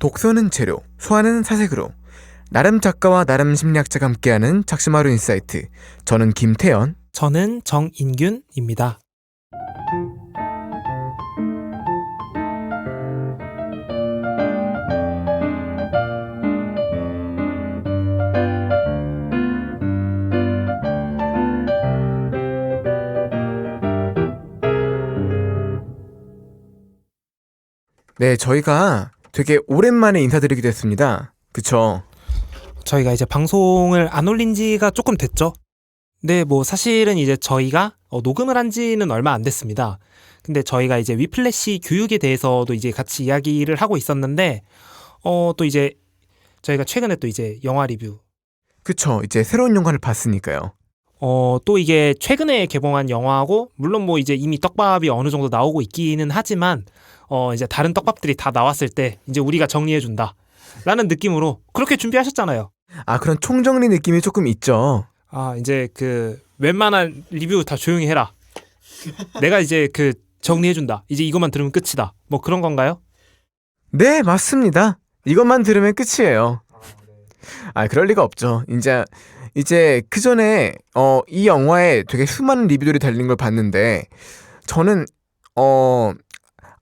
독서는 재료, 소화는 사색으로. 나름 작가와 나름 심리학자가 함께하는 작심하루 인사이트. 저는 김태현. 저는 정인균입니다. 네, 저희가 되게 오랜만에 인사드리게 됐습니다. 그쵸? 저희가 이제 방송을 안 올린 지가 조금 됐죠. 네, 뭐 사실은 이제 저희가 녹음을 한 지는 얼마 안 됐습니다. 근데 저희가 이제 위플래시 교육에 대해서도 이제 같이 이야기를 하고 있었는데 또 이제 저희가 최근에 또 이제 영화 리뷰 그쵸, 이제 새로운 영화를 봤으니까요. 또 이게 최근에 개봉한 영화고 물론 뭐 이제 이미 떡밥이 어느 정도 나오고 있기는 하지만 이제 다른 떡밥들이 다 나왔을 때 이제 우리가 정리해준다 라는 느낌으로 그렇게 준비하셨잖아요. 아, 그런 총정리 느낌이 조금 있죠. 이제 그 웬만한 리뷰 다 조용히 해라. 내가 이제 그 정리해준다. 이제 이것만 들으면 끝이다. 뭐 그런 건가요? 네, 맞습니다. 이것만 들으면 끝이에요. 아, 그럴 리가 없죠. 이제 그 전에 이 영화에 되게 수많은 리뷰들이 달린 걸 봤는데 저는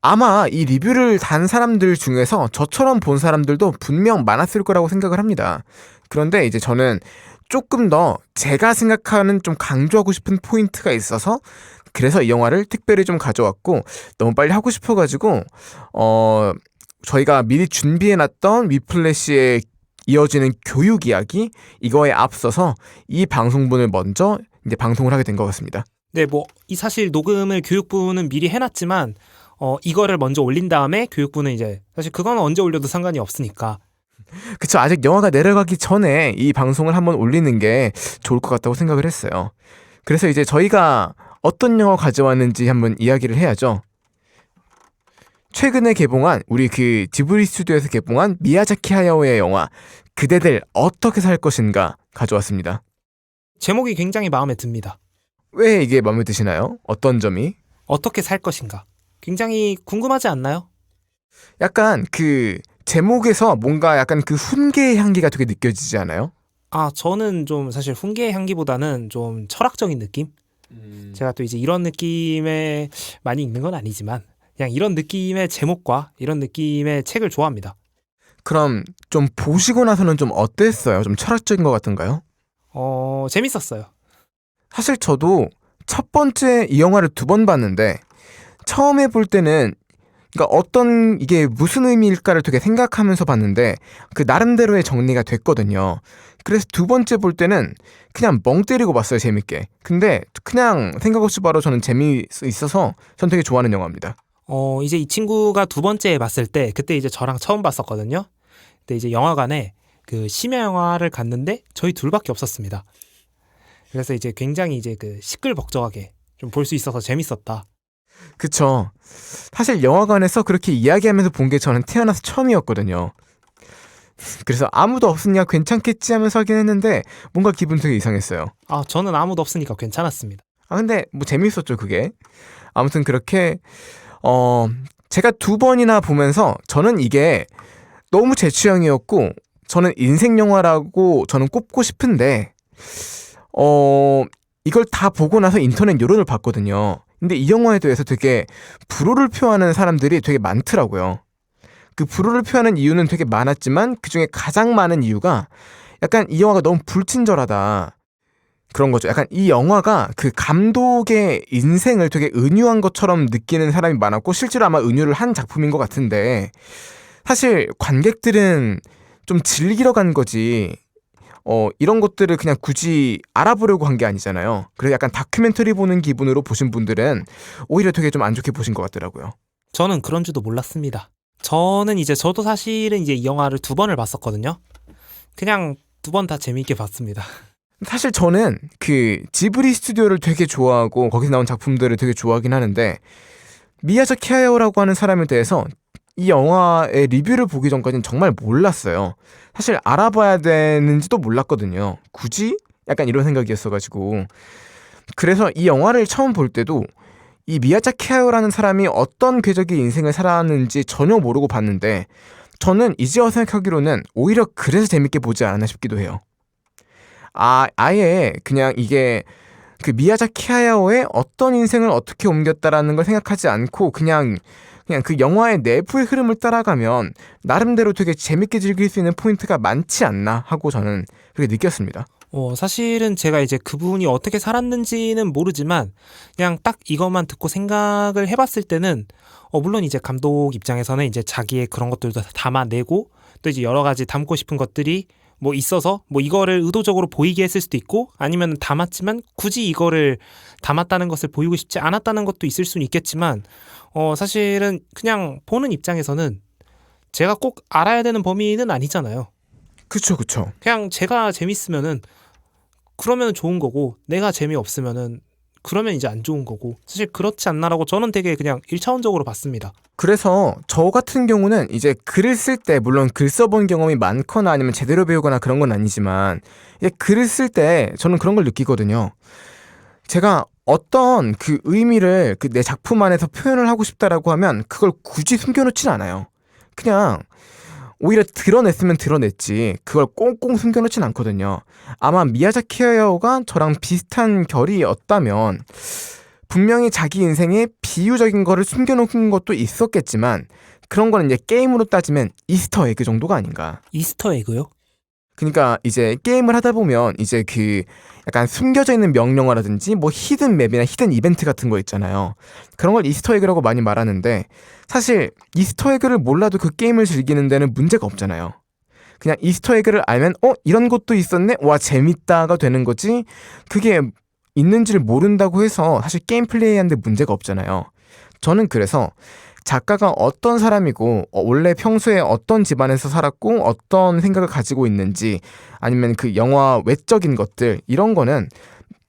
아마 이 리뷰를 단 사람들 중에서 저처럼 본 사람들도 분명 많았을 거라고 생각을 합니다. 그런데 이제 저는 조금 더 제가 생각하는 좀 강조하고 싶은 포인트가 있어서 그래서 이 영화를 특별히 좀 가져왔고 너무 빨리 하고 싶어가지고 저희가 미리 준비해놨던 위플래시에 이어지는 교육 이야기 이거에 앞서서 이 방송분을 먼저 이제 방송을 하게 된 것 같습니다. 네, 뭐 이 사실 녹음을 교육부는 미리 해놨지만 이거를 먼저 올린 다음에 교육부는 이제 사실 그건 언제 올려도 상관이 없으니까. 그쵸, 아직 영화가 내려가기 전에 이 방송을 한번 올리는 게 좋을 것 같다고 생각을 했어요. 그래서 이제 저희가 어떤 영화 가져왔는지 한번 이야기를 해야죠. 최근에 개봉한 우리 그 지브리 스튜디오에서 개봉한 미야자키 하야오의 영화 그대들 어떻게 살 것인가 가져왔습니다. 제목이 굉장히 마음에 듭니다. 왜 이게 마음에 드시나요? 어떤 점이? 어떻게 살 것인가? 굉장히 궁금하지 않나요? 약간 그 제목에서 뭔가 약간 그 훈계의 향기가 되게 느껴지지 않아요? 저는 좀 사실 훈계의 향기보다는 좀 철학적인 느낌? 제가 또 이제 이런 느낌에 많이 읽는 건 아니지만 그냥 이런 느낌의 제목과 이런 느낌의 책을 좋아합니다. 그럼 좀 보시고 나서는 좀 어땠어요? 좀 철학적인 것 같은가요? 재밌었어요. 사실 저도 첫 번째 이 영화를 2번 봤는데 처음에 볼 때는 그러니까 어떤 이게 무슨 의미일까를 되게 생각하면서 봤는데 그 나름대로의 정리가 됐거든요. 그래서 2번째 볼 때는 그냥 멍 때리고 봤어요, 재밌게. 근데 그냥 생각 없이 바로 저는 재미있어서 전 되게 좋아하는 영화입니다. 이제 이 친구가 2번째 봤을 때 그때 이제 저랑 처음 봤었거든요. 그때 이제 영화관에 그 심야 영화를 갔는데 저희 둘밖에 없었습니다. 그래서 이제 굉장히 이제 그 시끌벅적하게 좀 볼 수 있어서 재밌었다. 그쵸. 사실 영화관에서 그렇게 이야기하면서 본 게 저는 태어나서 처음이었거든요. 그래서 아무도 없으니까 괜찮겠지 하면서 하긴 했는데 뭔가 기분 되게 이상했어요. 저는 아무도 없으니까 괜찮았습니다. 근데 뭐 재밌었죠, 그게. 아무튼 그렇게 제가 2번이나 보면서 저는 이게 너무 제 취향이었고 저는 인생 영화라고 저는 꼽고 싶은데 이걸 다 보고 나서 인터넷 여론을 봤거든요. 근데 이 영화에 대해서 되게 불호를 표하는 사람들이 되게 많더라고요. 그 불호를 표하는 이유는 되게 많았지만 그중에 가장 많은 이유가 약간 이 영화가 너무 불친절하다. 그런 거죠. 약간 이 영화가 그 감독의 인생을 되게 은유한 것처럼 느끼는 사람이 많았고 실제로 아마 은유를 한 작품인 것 같은데 사실 관객들은 좀 즐기러 간 거지 이런 것들을 그냥 굳이 알아보려고 한 게 아니잖아요. 그래서 약간 다큐멘터리 보는 기분으로 보신 분들은 오히려 되게 좀 안 좋게 보신 것 같더라고요. 저는 그런 줄도 몰랐습니다. 저도 사실은 이제 이 영화를 2번을 봤었거든요. 그냥 2번 다 재미있게 봤습니다. 사실 저는 그 지브리 스튜디오를 되게 좋아하고 거기서 나온 작품들을 되게 좋아하긴 하는데 미야자키 하야오라고 하는 사람에 대해서 이 영화의 리뷰를 보기 전까지는 정말 몰랐어요. 사실 알아봐야 되는지도 몰랐거든요. 굳이? 약간 이런 생각이었어가지고 그래서 이 영화를 처음 볼 때도 이 미야자키 하야오라는 사람이 어떤 궤적의 인생을 살았는지 전혀 모르고 봤는데 저는 이제 와서 생각하기로는 오히려 그래서 재밌게 보지 않았나 싶기도 해요. 아예 그냥 이게 그 미야자키 하야오의 어떤 인생을 어떻게 옮겼다라는 걸 생각하지 않고 그냥 그 영화의 내부의 흐름을 따라가면 나름대로 되게 재밌게 즐길 수 있는 포인트가 많지 않나 하고 저는 그렇게 느꼈습니다. 사실은 제가 이제 그분이 어떻게 살았는지는 모르지만 그냥 딱 이것만 듣고 생각을 해봤을 때는 물론 이제 감독 입장에서는 이제 자기의 그런 것들도 다 담아내고 또 이제 여러 가지 담고 싶은 것들이 뭐 있어서 뭐 이거를 의도적으로 보이게 했을 수도 있고 아니면 담았지만 굳이 이거를 담았다는 것을 보이고 싶지 않았다는 것도 있을 수는 있겠지만 사실은 그냥 보는 입장에서는 제가 꼭 알아야 되는 범위는 아니잖아요. 그쵸. 그냥 제가 재밌으면은 그러면 좋은 거고 내가 재미없으면은 그러면 이제 안 좋은 거고 사실 그렇지 않나라고 저는 되게 그냥 1차원적으로 봤습니다. 그래서 저 같은 경우는 이제 글을 쓸 때 물론 글 써본 경험이 많거나 아니면 제대로 배우거나 그런 건 아니지만 글을 쓸 때 저는 그런 걸 느끼거든요. 제가 어떤 그 의미를 그 내 작품 안에서 표현을 하고 싶다라고 하면 그걸 굳이 숨겨놓지는 않아요. 그냥 오히려 드러냈으면 드러냈지 그걸 꽁꽁 숨겨놓진 않거든요. 아마 미야자키 하야오가 저랑 비슷한 결이었다면 분명히 자기 인생에 비유적인 거를 숨겨놓은 것도 있었겠지만 그런 거는 이제 게임으로 따지면 이스터 에그 정도가 아닌가. 이스터 에그요? 그러니까 이제 게임을 하다 보면 이제 그 약간 숨겨져 있는 명령어라든지 뭐 히든 맵이나 히든 이벤트 같은 거 있잖아요. 그런 걸 이스터 에그라고 많이 말하는데 사실 이스터 에그를 몰라도 그 게임을 즐기는 데는 문제가 없잖아요. 그냥 이스터 에그를 알면 이런 것도 있었네? 와 재밌다가 되는 거지. 그게 있는지를 모른다고 해서 사실 게임 플레이하는데 문제가 없잖아요. 저는 그래서 작가가 어떤 사람이고 원래 평소에 어떤 집안에서 살았고 어떤 생각을 가지고 있는지 아니면 그 영화 외적인 것들 이런 거는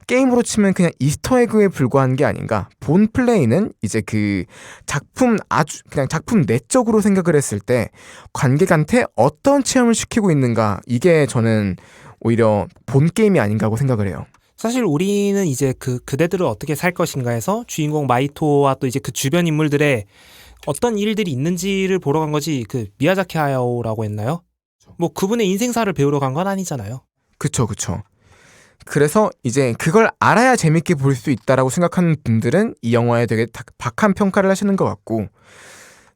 게임으로 치면 그냥 이스터에그에 불과한 게 아닌가. 본 플레이는 이제 그 작품 그냥 작품 내적으로 생각을 했을 때 관객한테 어떤 체험을 시키고 있는가 이게 저는 오히려 본 게임이 아닌가 하고 생각을 해요. 사실 우리는 이제 그대들을 어떻게 살 것인가 해서 주인공 마이토와 또 이제 그 주변 인물들의 어떤 일들이 있는지를 보러 간 거지 그 미야자키 하야오라고 했나요? 뭐 그분의 인생사를 배우러 간 건 아니잖아요. 그쵸. 그래서 이제 그걸 알아야 재밌게 볼 수 있다라고 생각하는 분들은 이 영화에 되게 박한 평가를 하시는 것 같고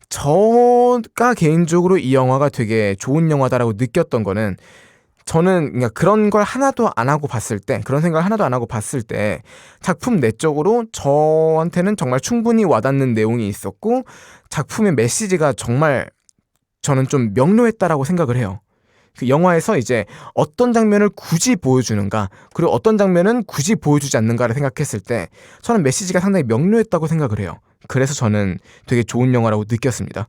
저가 개인적으로 이 영화가 되게 좋은 영화다라고 느꼈던 거는 저는 그냥 그런 걸 하나도 안 하고 봤을 때 그런 생각을 하나도 안 하고 봤을 때 작품 내적으로 저한테는 정말 충분히 와닿는 내용이 있었고 작품의 메시지가 정말 저는 좀 명료했다라고 생각을 해요. 그 영화에서 이제 어떤 장면을 굳이 보여주는가 그리고 어떤 장면은 굳이 보여주지 않는가를 생각했을 때 저는 메시지가 상당히 명료했다고 생각을 해요. 그래서 저는 되게 좋은 영화라고 느꼈습니다.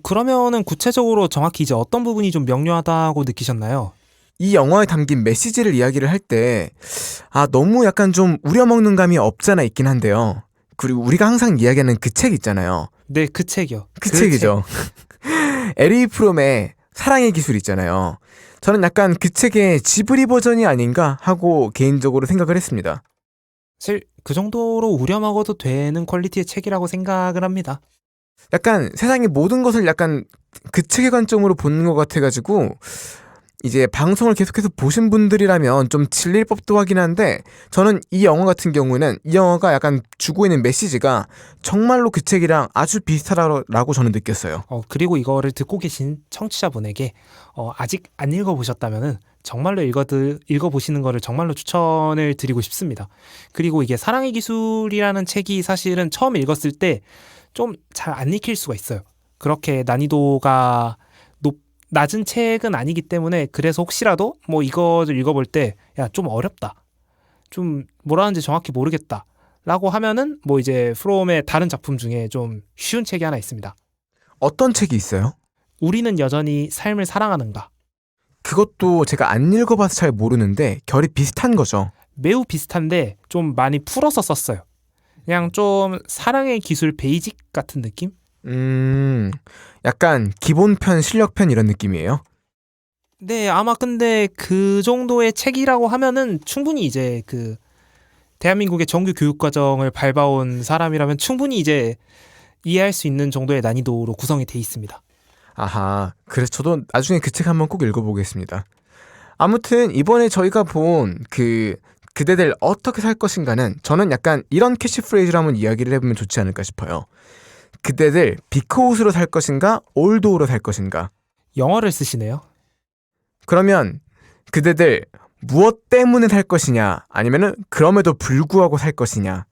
그러면은 구체적으로 정확히 이제 어떤 부분이 좀 명료하다고 느끼셨나요? 이 영화에 담긴 메시지를 이야기를 할 때 너무 약간 좀 우려먹는 감이 없잖아 있긴 한데요. 그리고 우리가 항상 이야기하는 그 책 있잖아요. 네, 그 책이요. 그 책이죠. 에리 프롬의 사랑의 기술 있잖아요. 저는 약간 그 책의 지브리 버전이 아닌가 하고 개인적으로 생각을 했습니다. 사실 그 정도로 우려먹어도 되는 퀄리티의 책이라고 생각을 합니다. 약간 세상의 모든 것을 약간 그 책의 관점으로 보는 것 같아가지고 이제 방송을 계속해서 보신 분들이라면 좀 질릴 법도 하긴 한데 저는 이 영화 같은 경우는 이 영화가 약간 주고 있는 메시지가 정말로 그 책이랑 아주 비슷하다고 저는 느꼈어요. 그리고 이거를 듣고 계신 청취자분에게 아직 안 읽어보셨다면은 정말로 읽어보시는 거를 정말로 추천을 드리고 싶습니다. 그리고 이게 사랑의 기술이라는 책이 사실은 처음 읽었을 때 좀 잘 안 읽힐 수가 있어요. 그렇게 난이도가 낮은 책은 아니기 때문에 그래서 혹시라도 뭐 이거를 읽어볼 때 야, 좀 어렵다. 좀 뭐라는지 정확히 모르겠다. 라고 하면은 뭐 이제 프롬의 다른 작품 중에 좀 쉬운 책이 하나 있습니다. 어떤 책이 있어요? 우리는 여전히 삶을 사랑하는가. 그것도 제가 안 읽어봐서 잘 모르는데 결이 비슷한 거죠. 매우 비슷한데 좀 많이 풀어서 썼어요. 그냥 좀 사랑의 기술 베이직 같은 느낌? 약간 기본편, 실력편 이런 느낌이에요? 네, 아마 근데 그 정도의 책이라고 하면은 충분히 이제 그 대한민국의 정규 교육 과정을 밟아온 사람이라면 충분히 이제 이해할 수 있는 정도의 난이도로 구성이 돼 있습니다. 아하, 그래서 저도 나중에 그 책 한번 꼭 읽어보겠습니다. 아무튼 이번에 저희가 본 그대들 어떻게 살 것인가는 저는 약간 이런 캐치프레이즈로 한번 이야기를 해보면 좋지 않을까 싶어요. 그대들 비코우스로 살 것인가 올도우로 살 것인가. 영어를 쓰시네요. 그러면 그대들 무엇 때문에 살 것이냐 아니면은 그럼에도 불구하고 살 것이냐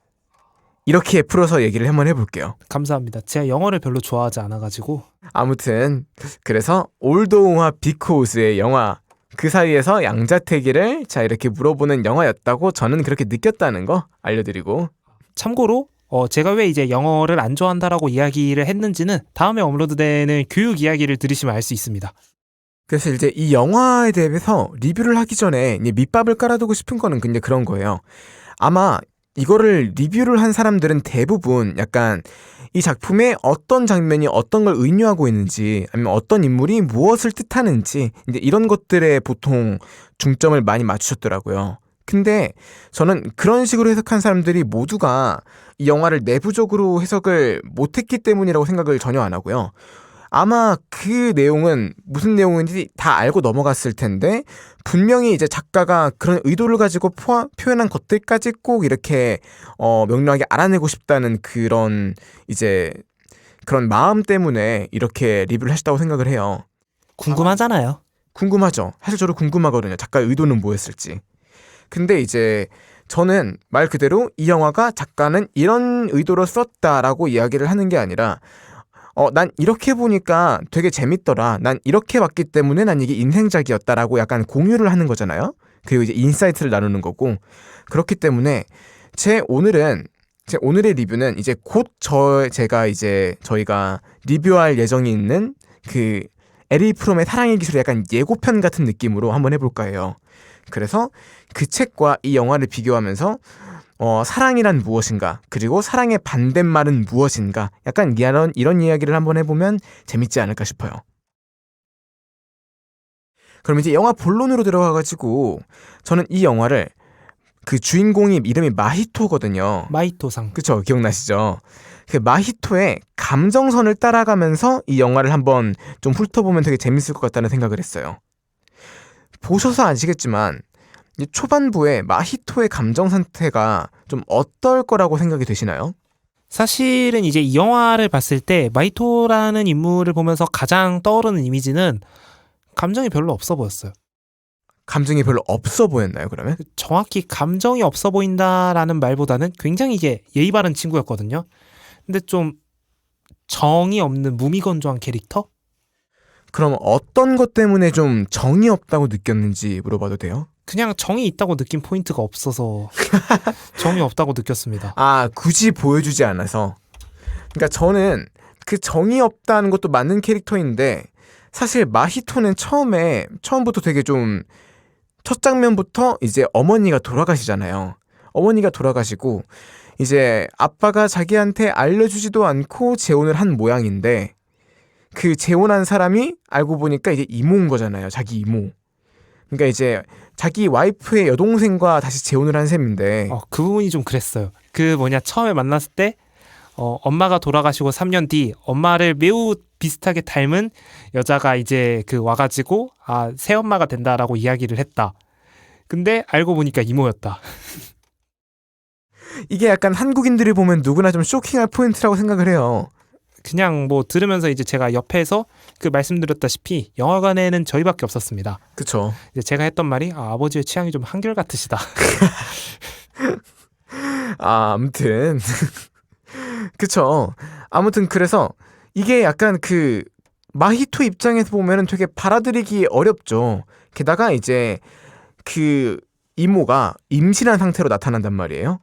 이렇게 풀어서 얘기를 한번 해볼게요. 감사합니다. 제가 영어를 별로 좋아하지 않아가지고. 아무튼 그래서 올도우와 비코우스의 영화 그 사이에서 양자택일을 자 이렇게 물어보는 영화였다고 저는 그렇게 느꼈다는 거 알려드리고 참고로 제가 왜 이제 영어를 안 좋아한다라고 이야기를 했는지는 다음에 업로드되는 교육 이야기를 들으시면 알 수 있습니다. 그래서 이제 이 영화에 대해서 리뷰를 하기 전에 이제 밑밥을 깔아두고 싶은 거는 근데 그런 거예요. 아마 이거를 리뷰를 한 사람들은 대부분 약간 이 작품의 어떤 장면이 어떤 걸 의미하고 있는지 아니면 어떤 인물이 무엇을 뜻하는지 이제 이런 것들에 보통 중점을 많이 맞추셨더라고요. 근데 저는 그런 식으로 해석한 사람들이 모두가 이 영화를 내부적으로 해석을 못했기 때문이라고 생각을 전혀 안 하고요. 아마 그 내용은 무슨 내용인지 다 알고 넘어갔을 텐데 분명히 이제 작가가 그런 의도를 가지고 표현한 것들까지 꼭 이렇게 명료하게 알아내고 싶다는 그런 이제 그런 마음 때문에 이렇게 리뷰를 하셨다고 생각을 해요. 궁금하잖아요. 궁금하죠. 사실 저도 궁금하거든요. 작가의 의도는 뭐였을지. 근데 이제 저는 말 그대로 이 영화가 작가는 이런 의도로 썼다라고 이야기를 하는 게 아니라 난 이렇게 보니까 되게 재밌더라. 난 이렇게 봤기 때문에 난 이게 인생작이었다라고 약간 공유를 하는 거잖아요. 그리고 이제 인사이트를 나누는 거고. 그렇기 때문에 제 오늘의 리뷰는 이제 곧 제가 이제 저희가 리뷰할 예정이 있는 그 에리 프롬의 사랑의 기술의 약간 예고편 같은 느낌으로 한번 해볼까 해요. 그래서 그 책과 이 영화를 비교하면서 사랑이란 무엇인가 그리고 사랑의 반대말은 무엇인가 약간 이런 이야기를 한번 해보면 재밌지 않을까 싶어요. 그럼 이제 영화 본론으로 들어가가지고 저는 이 영화를 그 주인공이 이름이 마히토거든요. 마히토상. 그쵸? 기억나시죠? 그 마히토의 감정선을 따라가면서 이 영화를 한번 좀 훑어보면 되게 재밌을 것 같다는 생각을 했어요. 보셔서 아시겠지만 이 초반부에 마히토의 감정 상태가 좀 어떨 거라고 생각이 되시나요? 사실은 이제 이 영화를 봤을 때 마히토라는 인물을 보면서 가장 떠오르는 이미지는 감정이 별로 없어 보였어요. 감정이 별로 없어 보였나요, 그러면? 정확히 감정이 없어 보인다라는 말보다는 굉장히 이게 예의 바른 친구였거든요. 근데 좀 정이 없는 무미건조한 캐릭터? 그럼 어떤 것 때문에 좀 정이 없다고 느꼈는지 물어봐도 돼요? 그냥 정이 있다고 느낀 포인트가 없어서 정이 없다고 느꼈습니다. 아, 굳이 보여주지 않아서. 그러니까 저는 그 정이 없다는 것도 맞는 캐릭터인데 사실 마히토는 처음부터 되게 좀 첫 장면부터 이제 어머니가 돌아가시잖아요. 어머니가 돌아가시고 이제 아빠가 자기한테 알려주지도 않고 재혼을 한 모양인데 그 재혼한 사람이 알고 보니까 이제 이모인 거잖아요. 자기 이모. 그러니까 이제 자기 와이프의 여동생과 다시 재혼을 한 셈인데 그 부분이 좀 그랬어요. 처음에 만났을 때 엄마가 돌아가시고 3년 뒤 엄마를 매우 비슷하게 닮은 여자가 이제 와가지고 새엄마가 된다라고 이야기를 했다. 근데 알고 보니까 이모였다. 이게 약간 한국인들이 보면 누구나 좀 쇼킹할 포인트라고 생각을 해요. 그냥 들으면서 이제 제가 옆에서 말씀드렸다시피 영화관에는 저희밖에 없었습니다. 그쵸. 이제 제가 했던 말이 아버지의 취향이 좀 한결같으시다. 아무튼 그쵸. 아무튼 그래서 이게 약간 마히토 입장에서 보면은 되게 받아들이기 어렵죠. 게다가 이제 그 이모가 임신한 상태로 나타난단 말이에요.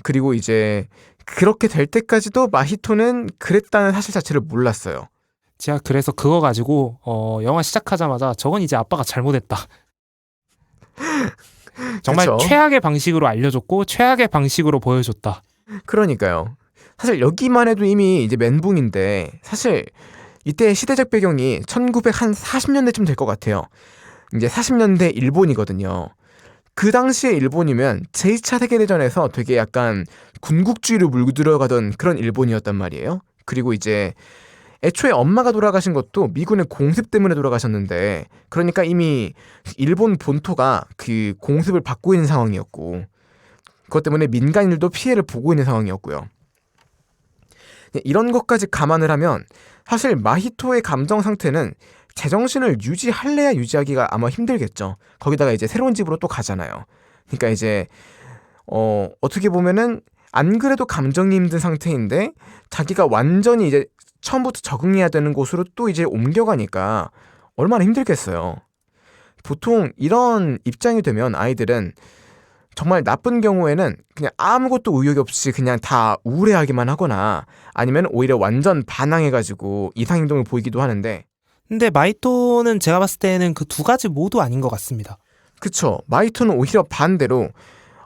그리고 이제 그렇게 될 때까지도 마히토는 그랬다는 사실 자체를 몰랐어요. 제가 그래서 그거 가지고 영화 시작하자마자 저건 이제 아빠가 잘못했다. 정말 그쵸? 최악의 방식으로 알려줬고 최악의 방식으로 보여줬다. 그러니까요. 사실 여기만 해도 이미 이제 멘붕인데 사실 이때 시대적 배경이 1940년대쯤 될 것 같아요. 이제 40년대 일본이거든요. 그 당시에 일본이면 제2차 세계대전에서 되게 약간 군국주의로 물들어가던 그런 일본이었단 말이에요. 그리고 이제 애초에 엄마가 돌아가신 것도 미군의 공습 때문에 돌아가셨는데, 그러니까 이미 일본 본토가 그 공습을 받고 있는 상황이었고, 그것 때문에 민간인들도 피해를 보고 있는 상황이었고요. 이런 것까지 감안을 하면 사실 마히토의 감정 상태는 제정신을 유지할래야 유지하기가 아마 힘들겠죠. 거기다가 이제 새로운 집으로 또 가잖아요. 그러니까 이제 어떻게 보면은 안 그래도 감정이 힘든 상태인데 자기가 완전히 이제 처음부터 적응해야 되는 곳으로 또 이제 옮겨가니까 얼마나 힘들겠어요. 보통 이런 입장이 되면 아이들은 정말 나쁜 경우에는 그냥 아무것도 의욕이 없이 그냥 다 우울해하기만 하거나 아니면 오히려 완전 반항해가지고 이상행동을 보이기도 하는데, 근데 마이토는 제가 봤을 때는 그 두 가지 모두 아닌 것 같습니다. 그쵸. 마이토는 오히려 반대로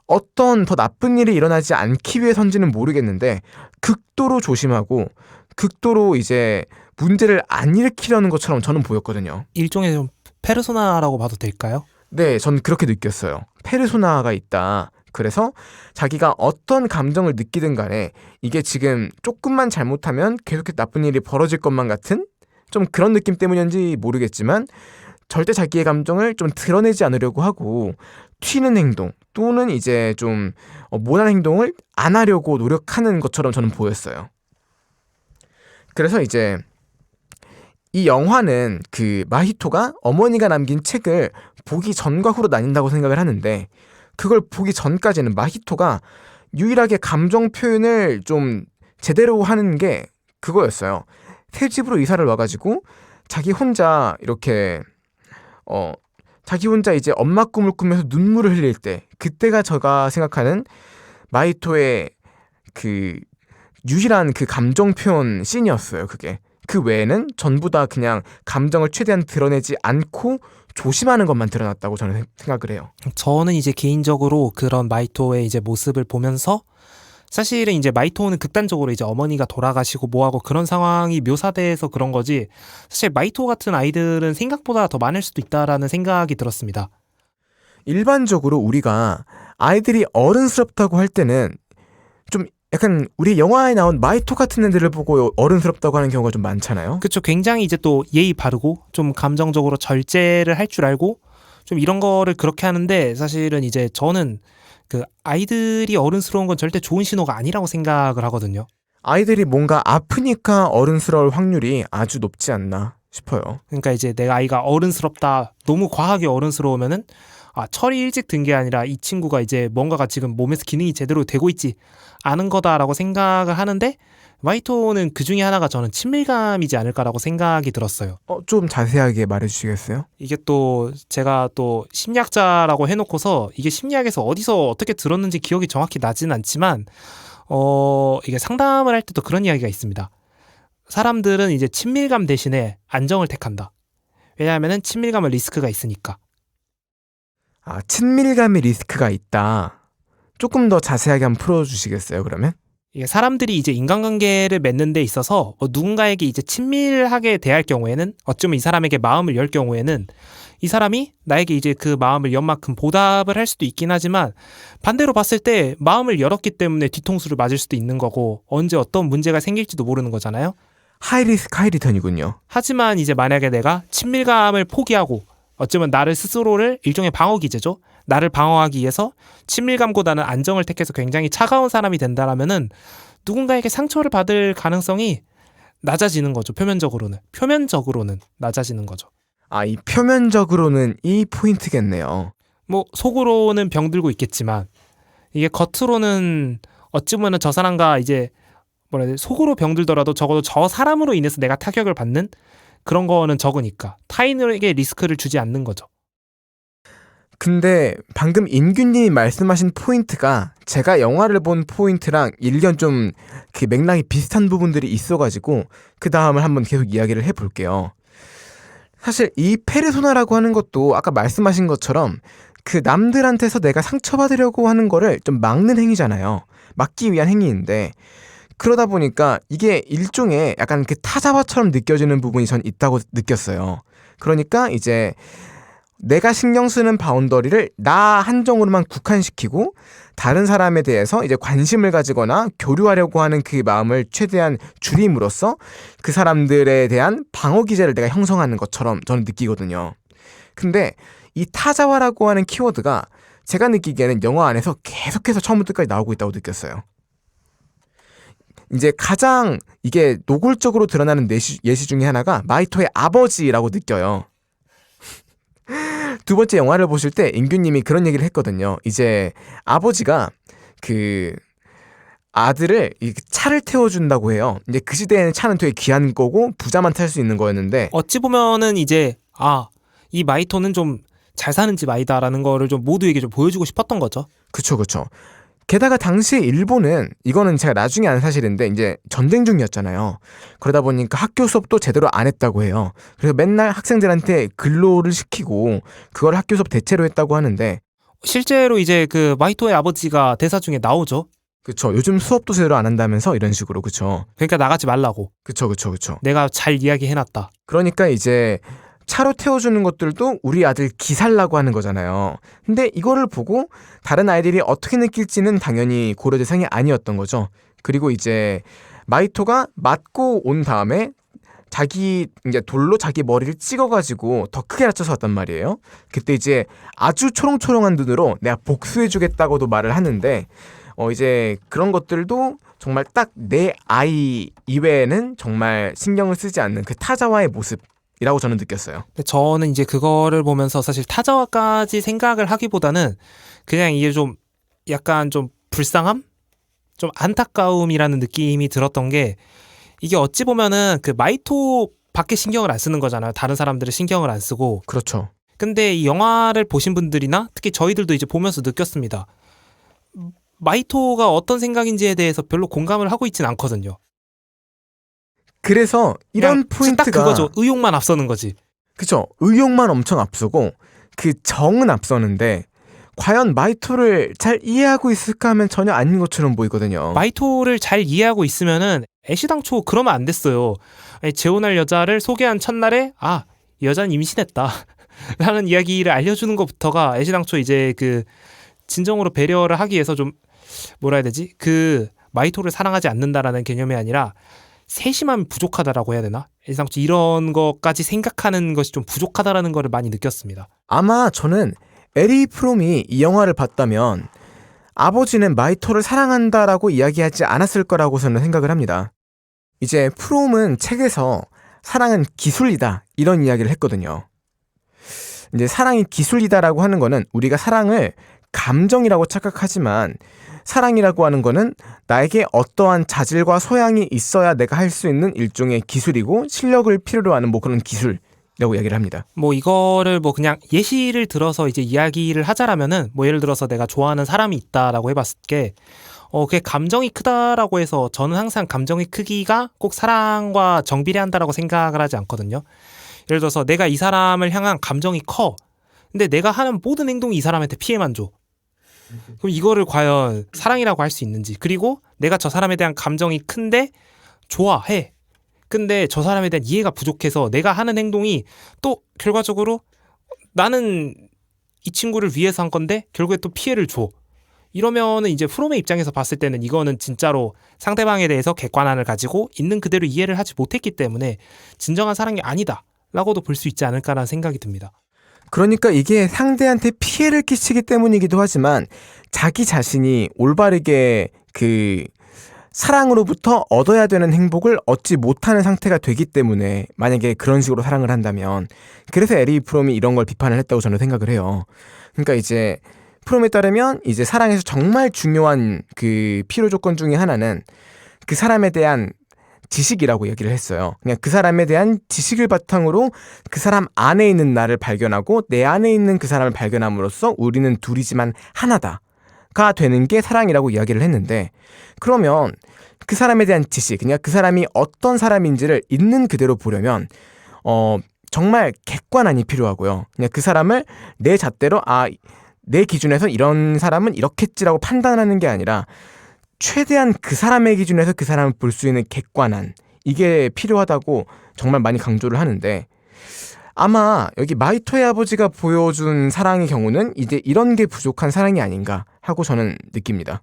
어떤 더 나쁜 일이 일어나지 않기 위해서인지는 모르겠는데 극도로 조심하고 극도로 이제 문제를 안 일으키려는 것처럼 저는 보였거든요. 일종의 좀 페르소나라고 봐도 될까요? 네, 전 그렇게 느꼈어요. 페르소나가 있다. 그래서 자기가 어떤 감정을 느끼든 간에 이게 지금 조금만 잘못하면 계속해서 나쁜 일이 벌어질 것만 같은 좀 그런 느낌 때문인지 모르겠지만 절대 자기의 감정을 좀 드러내지 않으려고 하고 튀는 행동 또는 이제 좀 모난 행동을 안 하려고 노력하는 것처럼 저는 보였어요. 그래서 이제 이 영화는 그 마히토가 어머니가 남긴 책을 보기 전과 후로 나뉜다고 생각을 하는데, 그걸 보기 전까지는 마히토가 유일하게 감정 표현을 좀 제대로 하는 게 그거였어요. 새 집으로 이사를 와가지고 자기 혼자 이렇게 자기 혼자 이제 엄마 꿈을 꾸면서 눈물을 흘릴 때, 그때가 제가 생각하는 마히토의 그 유일한 그 감정 표현 씬이었어요. 그게 그 외에는 전부 다 그냥 감정을 최대한 드러내지 않고 조심하는 것만 드러났다고 저는 생각을 해요. 저는 이제 개인적으로 그런 마이토의 이제 모습을 보면서 사실은 이제 마이토는 극단적으로 이제 어머니가 돌아가시고 뭐하고 그런 상황이 묘사돼서 그런 거지, 사실 마이토 같은 아이들은 생각보다 더 많을 수도 있다라는 생각이 들었습니다. 일반적으로 우리가 아이들이 어른스럽다고 할 때는 좀 약간 우리 영화에 나온 마이토 같은 애들을 보고 어른스럽다고 하는 경우가 좀 많잖아요. 그쵸. 굉장히 이제 또 예의 바르고 좀 감정적으로 절제를 할 줄 알고 좀 이런 거를 그렇게 하는데, 사실은 이제 저는 그 아이들이 어른스러운 건 절대 좋은 신호가 아니라고 생각을 하거든요. 아이들이 뭔가 아프니까 어른스러울 확률이 아주 높지 않나 싶어요. 그러니까 이제 내가 아이가 어른스럽다, 너무 과하게 어른스러우면은 철이 일찍 든 게 아니라 이 친구가 이제 뭔가가 지금 몸에서 기능이 제대로 되고 있지 않은 거다라고 생각을 하는데, 마이토는 그 중에 하나가 저는 친밀감이지 않을까라고 생각이 들었어요. 좀 자세하게 말해주시겠어요? 이게 또 제가 또 심리학자라고 해놓고서 이게 심리학에서 어디서 어떻게 들었는지 기억이 정확히 나진 않지만 이게 상담을 할 때도 그런 이야기가 있습니다. 사람들은 이제 친밀감 대신에 안정을 택한다. 왜냐하면은 친밀감은 리스크가 있으니까. 친밀감의 리스크가 있다. 조금 더 자세하게 한번 풀어주시겠어요, 그러면? 이게 사람들이 이제 인간관계를 맺는 데 있어서 누군가에게 이제 친밀하게 대할 경우에는, 어쩌면 이 사람에게 마음을 열 경우에는 이 사람이 나에게 이제 그 마음을 연 만큼 보답을 할 수도 있긴 하지만, 반대로 봤을 때 마음을 열었기 때문에 뒤통수를 맞을 수도 있는 거고 언제 어떤 문제가 생길지도 모르는 거잖아요. 하이 리스크 하이 리턴이군요. 하지만 이제 만약에 내가 친밀감을 포기하고 어쩌면 나를 스스로를 일종의 방어 기제죠. 나를 방어하기 위해서 친밀감보다는 안정을 택해서 굉장히 차가운 사람이 된다라면은 누군가에게 상처를 받을 가능성이 낮아지는 거죠. 표면적으로는 낮아지는 거죠. 이 표면적으로는 이 포인트겠네요. 뭐 속으로는 병들고 있겠지만 이게 겉으로는 어찌 보면 저 사람과 이제 뭐라 해야 돼, 속으로 병들더라도 적어도 저 사람으로 인해서 내가 타격을 받는 그런 거는 적으니까 타인에게 리스크를 주지 않는 거죠. 근데 방금 인규님이 말씀하신 포인트가 제가 영화를 본 포인트랑 일견 좀 그 맥락이 비슷한 부분들이 있어가지고 그 다음을 한번 계속 이야기를 해볼게요. 사실 이 페르소나라고 하는 것도 아까 말씀하신 것처럼 그 남들한테서 내가 상처받으려고 하는 거를 좀 막는 행위잖아요. 막기 위한 행위인데, 그러다 보니까 이게 일종의 약간 그 타자화처럼 느껴지는 부분이 전 있다고 느꼈어요. 그러니까 이제 내가 신경 쓰는 바운더리를 나 한정으로만 국한시키고 다른 사람에 대해서 이제 관심을 가지거나 교류하려고 하는 그 마음을 최대한 줄임으로써 그 사람들에 대한 방어 기제를 내가 형성하는 것처럼 저는 느끼거든요. 근데 이 타자와라고 하는 키워드가 제가 느끼기에는 영화 안에서 계속해서 처음부터 끝까지 나오고 있다고 느꼈어요. 이제 가장 이게 노골적으로 드러나는 예시 중에 하나가 마이토의 아버지라고 느껴요. 두 번째 영화를 보실 때 인규님이 그런 얘기를 했거든요. 이제 아버지가 그 아들을 차를 태워준다고 해요. 이제 그 시대에는 차는 되게 귀한 거고 부자만 탈 수 있는 거였는데 어찌 보면은 이제 이 마이토는 좀 잘 사는 집 아이다라는 거를 좀 모두에게 좀 보여주고 싶었던 거죠. 그쵸. 게다가 당시에 일본은 이거는 제가 나중에 안 사실인데 이제 전쟁 중이었잖아요. 그러다 보니까 학교 수업도 제대로 안 했다고 해요. 그래서 맨날 학생들한테 근로를 시키고 그걸 학교 수업 대체로 했다고 하는데 실제로 이제 그 마이토의 아버지가 대사 중에 나오죠. 그쵸. 요즘 수업도 제대로 안 한다면서 이런 식으로. 그쵸. 그러니까 나가지 말라고. 그쵸. 내가 잘 이야기해놨다. 그러니까 이제 차로 태워주는 것들도 우리 아들 기살라고 하는 거잖아요. 근데 이거를 보고 다른 아이들이 어떻게 느낄지는 당연히 고려 대상이 아니었던 거죠. 그리고 이제 마이토가 맞고 온 다음에 자기 이제 돌로 자기 머리를 찍어가지고 더 크게 다쳐서 왔단 말이에요. 그때 이제 아주 초롱초롱한 눈으로 내가 복수해주겠다고도 말을 하는데 이제 그런 것들도 정말 딱 내 아이 이외에는 정말 신경을 쓰지 않는 그 타자와의 모습이라고 저는 느꼈어요. 근데 저는 이제 그거를 보면서 사실 타자와까지 생각을 하기보다는 그냥 이게 좀 약간 좀 불쌍함? 좀 안타까움이라는 느낌이 들었던 게 이게 어찌 보면은 그 마이토밖에 신경을 안 쓰는 거잖아요. 다른 사람들은 신경을 안 쓰고. 그렇죠. 근데 이 영화를 보신 분들이나 특히 저희들도 이제 보면서 느꼈습니다. 마이토가 어떤 생각인지에 대해서 별로 공감을 하고 있진 않거든요. 그래서 이런 포인트가 딱 그거죠. 의욕만 앞서는 거지. 그쵸. 의욕만 엄청 앞서고 그 정은 앞서는데 과연 마이토를 잘 이해하고 있을까 하면 전혀 아닌 것처럼 보이거든요. 마이토를 잘 이해하고 있으면은 애시당초 그러면 안 됐어요. 재혼할 여자를 소개한 첫날에 이 여자는 임신했다 라는 이야기를 알려주는 것부터가 애시당초 이제 그 진정으로 배려를 하기 위해서 좀 뭐라 해야 되지? 그 마이토를 사랑하지 않는다라는 개념이 아니라 세심함이 부족하다라고 해야 되나? 애시당초 이런 것까지 생각하는 것이 좀 부족하다라는 거를 많이 느꼈습니다. 아마 저는 에리 프롬이 이 영화를 봤다면 아버지는 마이토를 사랑한다라고 이야기하지 않았을 거라고 저는 생각을 합니다. 이제 프롬은 책에서 사랑은 기술이다 이런 이야기를 했거든요. 이제 사랑이 기술이다라고 하는 거는 우리가 사랑을 감정이라고 착각하지만 사랑이라고 하는 거는 나에게 어떠한 자질과 소양이 있어야 내가 할 수 있는 일종의 기술이고 실력을 필요로 하는 뭐 그런 기술이라고 이야기를 합니다. 뭐 이거를 뭐 그냥 예시를 들어서 이제 이야기를 하자라면은 뭐 예를 들어서 내가 좋아하는 사람이 있다라고 해봤을 게 그게 감정이 크다라고 해서 저는 항상 감정의 크기가 꼭 사랑과 정비례한다라고 생각을 하지 않거든요. 예를 들어서 내가 이 사람을 향한 감정이 커. 근데 내가 하는 모든 행동이 이 사람한테 피해만 줘. 그럼 이거를 과연 사랑이라고 할 수 있는지. 그리고 내가 저 사람에 대한 감정이 큰데 좋아해. 근데 저 사람에 대한 이해가 부족해서 내가 하는 행동이 또 결과적으로 나는 이 친구를 위해서 한 건데 결국에 또 피해를 줘. 이러면은 이제 프롬의 입장에서 봤을 때는 이거는 진짜로 상대방에 대해서 객관안을 가지고 있는 그대로 이해를 하지 못했기 때문에 진정한 사랑이 아니다 라고도 볼 수 있지 않을까라는 생각이 듭니다. 그러니까 이게 상대한테 피해를 끼치기 때문이기도 하지만 자기 자신이 올바르게 그 사랑으로부터 얻어야 되는 행복을 얻지 못하는 상태가 되기 때문에 만약에 그런 식으로 사랑을 한다면 그래서 에리 프롬이 이런 걸 비판을 했다고 저는 생각을 해요. 그러니까 이제 프롬에 따르면 이제 사랑에서 정말 중요한 그 필요 조건 중에 하나는 그 사람에 대한 지식이라고 얘기를 했어요. 그냥 그 사람에 대한 지식을 바탕으로 그 사람 안에 있는 나를 발견하고 내 안에 있는 그 사람을 발견함으로써 우리는 둘이지만 하나다가 되는 게 사랑이라고 이야기를 했는데 그러면 그 사람에 대한 지식, 그냥 그 사람이 어떤 사람인지를 있는 그대로 보려면 정말 객관안이 필요하고요. 그냥 그 사람을 내 잣대로 내 기준에서 이런 사람은 이렇겠지라고 판단하는 게 아니라 최대한 그 사람의 기준에서 그 사람을 볼 수 있는 객관안 이게 필요하다고 정말 많이 강조를 하는데 아마 여기 마히토의 아버지가 보여준 사랑의 경우는 이제 이런 게 부족한 사랑이 아닌가 하고 저는 느낍니다.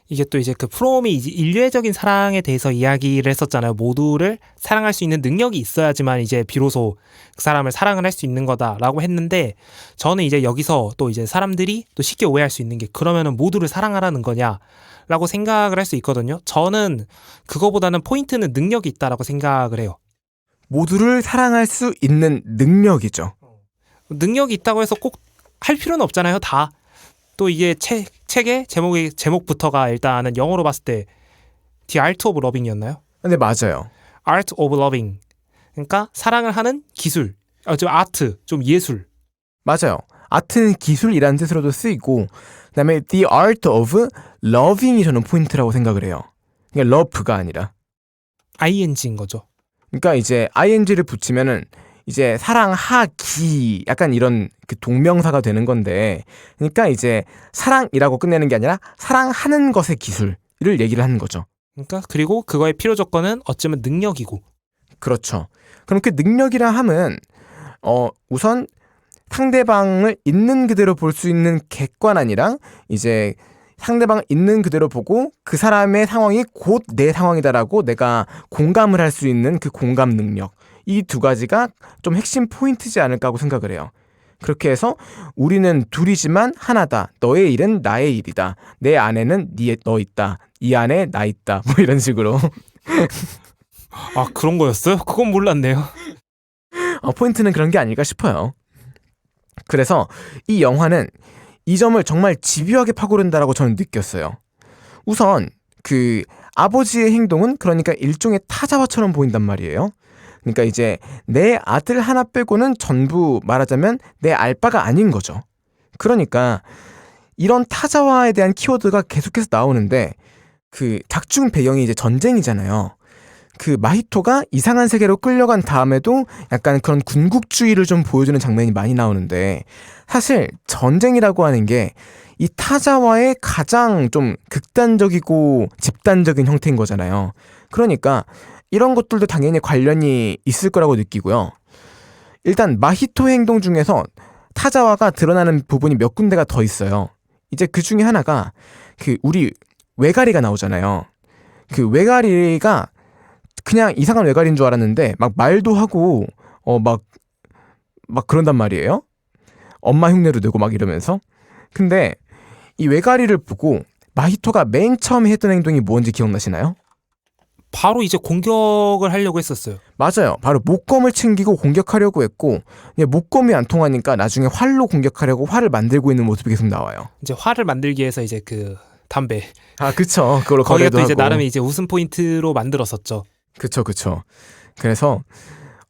이게 또 이제 그 프롬이 이제 인류애적인 사랑에 대해서 이야기를 했었잖아요. 모두를 사랑할 수 있는 능력이 있어야지만 이제 비로소 그 사람을 사랑을 할 수 있는 거다라고 했는데, 저는 이제 여기서 또 이제 사람들이 또 쉽게 오해할 수 있는 게, 그러면은 모두를 사랑하라는 거냐라고 생각을 할 수 있거든요. 저는 그거보다는 포인트는 능력이 있다라고 생각을 해요. 모두를 사랑할 수 있는 능력이죠. 능력이 있다고 해서 꼭 할 필요는 없잖아요. 다. 또 이게 책의 제목부터가 일단은 영어로 봤을 때 The Art of Loving이었나요? 근데 맞아요. Art of Loving. 그러니까 사랑을 하는 기술. 좀 아트, 좀 예술. 맞아요. 아트는 기술이라는 뜻으로도 쓰이고, 그다음에 The Art of Loving이 저는 포인트라고 생각을 해요. 그러니까 love가 아니라. ing인 거죠. 그러니까 이제 ing를 붙이면은 이제 사랑하기 약간 이런 그 동명사가 되는 건데, 그러니까 이제 사랑이라고 끝내는 게 아니라 사랑하는 것의 기술을 얘기를 하는 거죠. 그러니까 그리고 그거의 필요 조건은 어쩌면 능력이고. 그렇죠. 그럼 그 능력이라 함은 우선 상대방을 있는 그대로 볼 수 있는 객관아니랑 이제 상대방을 있는 그대로 보고 그 사람의 상황이 곧 내 상황이다라고 내가 공감을 할 수 있는 그 공감 능력, 이 두 가지가 좀 핵심 포인트지 않을까 하고 생각을 해요. 그렇게 해서 우리는 둘이지만 하나다. 너의 일은 나의 일이다. 내 안에는 너 있다. 이 안에 나 있다. 뭐 이런 식으로. 아, 그런 거였어요? 그건 몰랐네요. 포인트는 그런 게 아닐까 싶어요. 그래서 이 영화는 이 점을 정말 집요하게 파고른다라고 저는 느꼈어요. 우선 그 아버지의 행동은 그러니까 일종의 타자화처럼 보인단 말이에요. 그러니까 이제 내 아들 하나 빼고는 전부 말하자면 내 알바가 아닌 거죠. 그러니까 이런 타자화에 대한 키워드가 계속해서 나오는데, 그 작중 배경이 이제 전쟁이잖아요. 그 마히토가 이상한 세계로 끌려간 다음에도 약간 그런 군국주의를 좀 보여주는 장면이 많이 나오는데, 사실 전쟁이라고 하는 게 이 타자와의 가장 좀 극단적이고 집단적인 형태인 거잖아요. 그러니까 이런 것들도 당연히 관련이 있을 거라고 느끼고요. 일단 마히토 행동 중에서 타자와가 드러나는 부분이 몇 군데가 더 있어요. 이제 그 중에 하나가 그 우리 외가리가 나오잖아요. 그 외가리가 그냥 이상한 외가리인 줄 알았는데 막 말도 하고 막 그런단 말이에요. 엄마 흉내도 내고 막 이러면서. 근데 이 외가리를 보고 마히토가 맨 처음에 했던 행동이 뭔지 기억나시나요? 바로 이제 공격을 하려고 했었어요. 맞아요. 바로 목검을 챙기고 공격하려고 했고, 목검이 안 통하니까 나중에 활로 공격하려고 활을 만들고 있는 모습이 계속 나와요. 이제 활을 만들기 위해서 이제 그 담배. 아, 그쵸. 그걸로 거기가 거래도 또 이제 하고. 나름의 이제 웃음 포인트로 만들었었죠. 그쵸. 그래서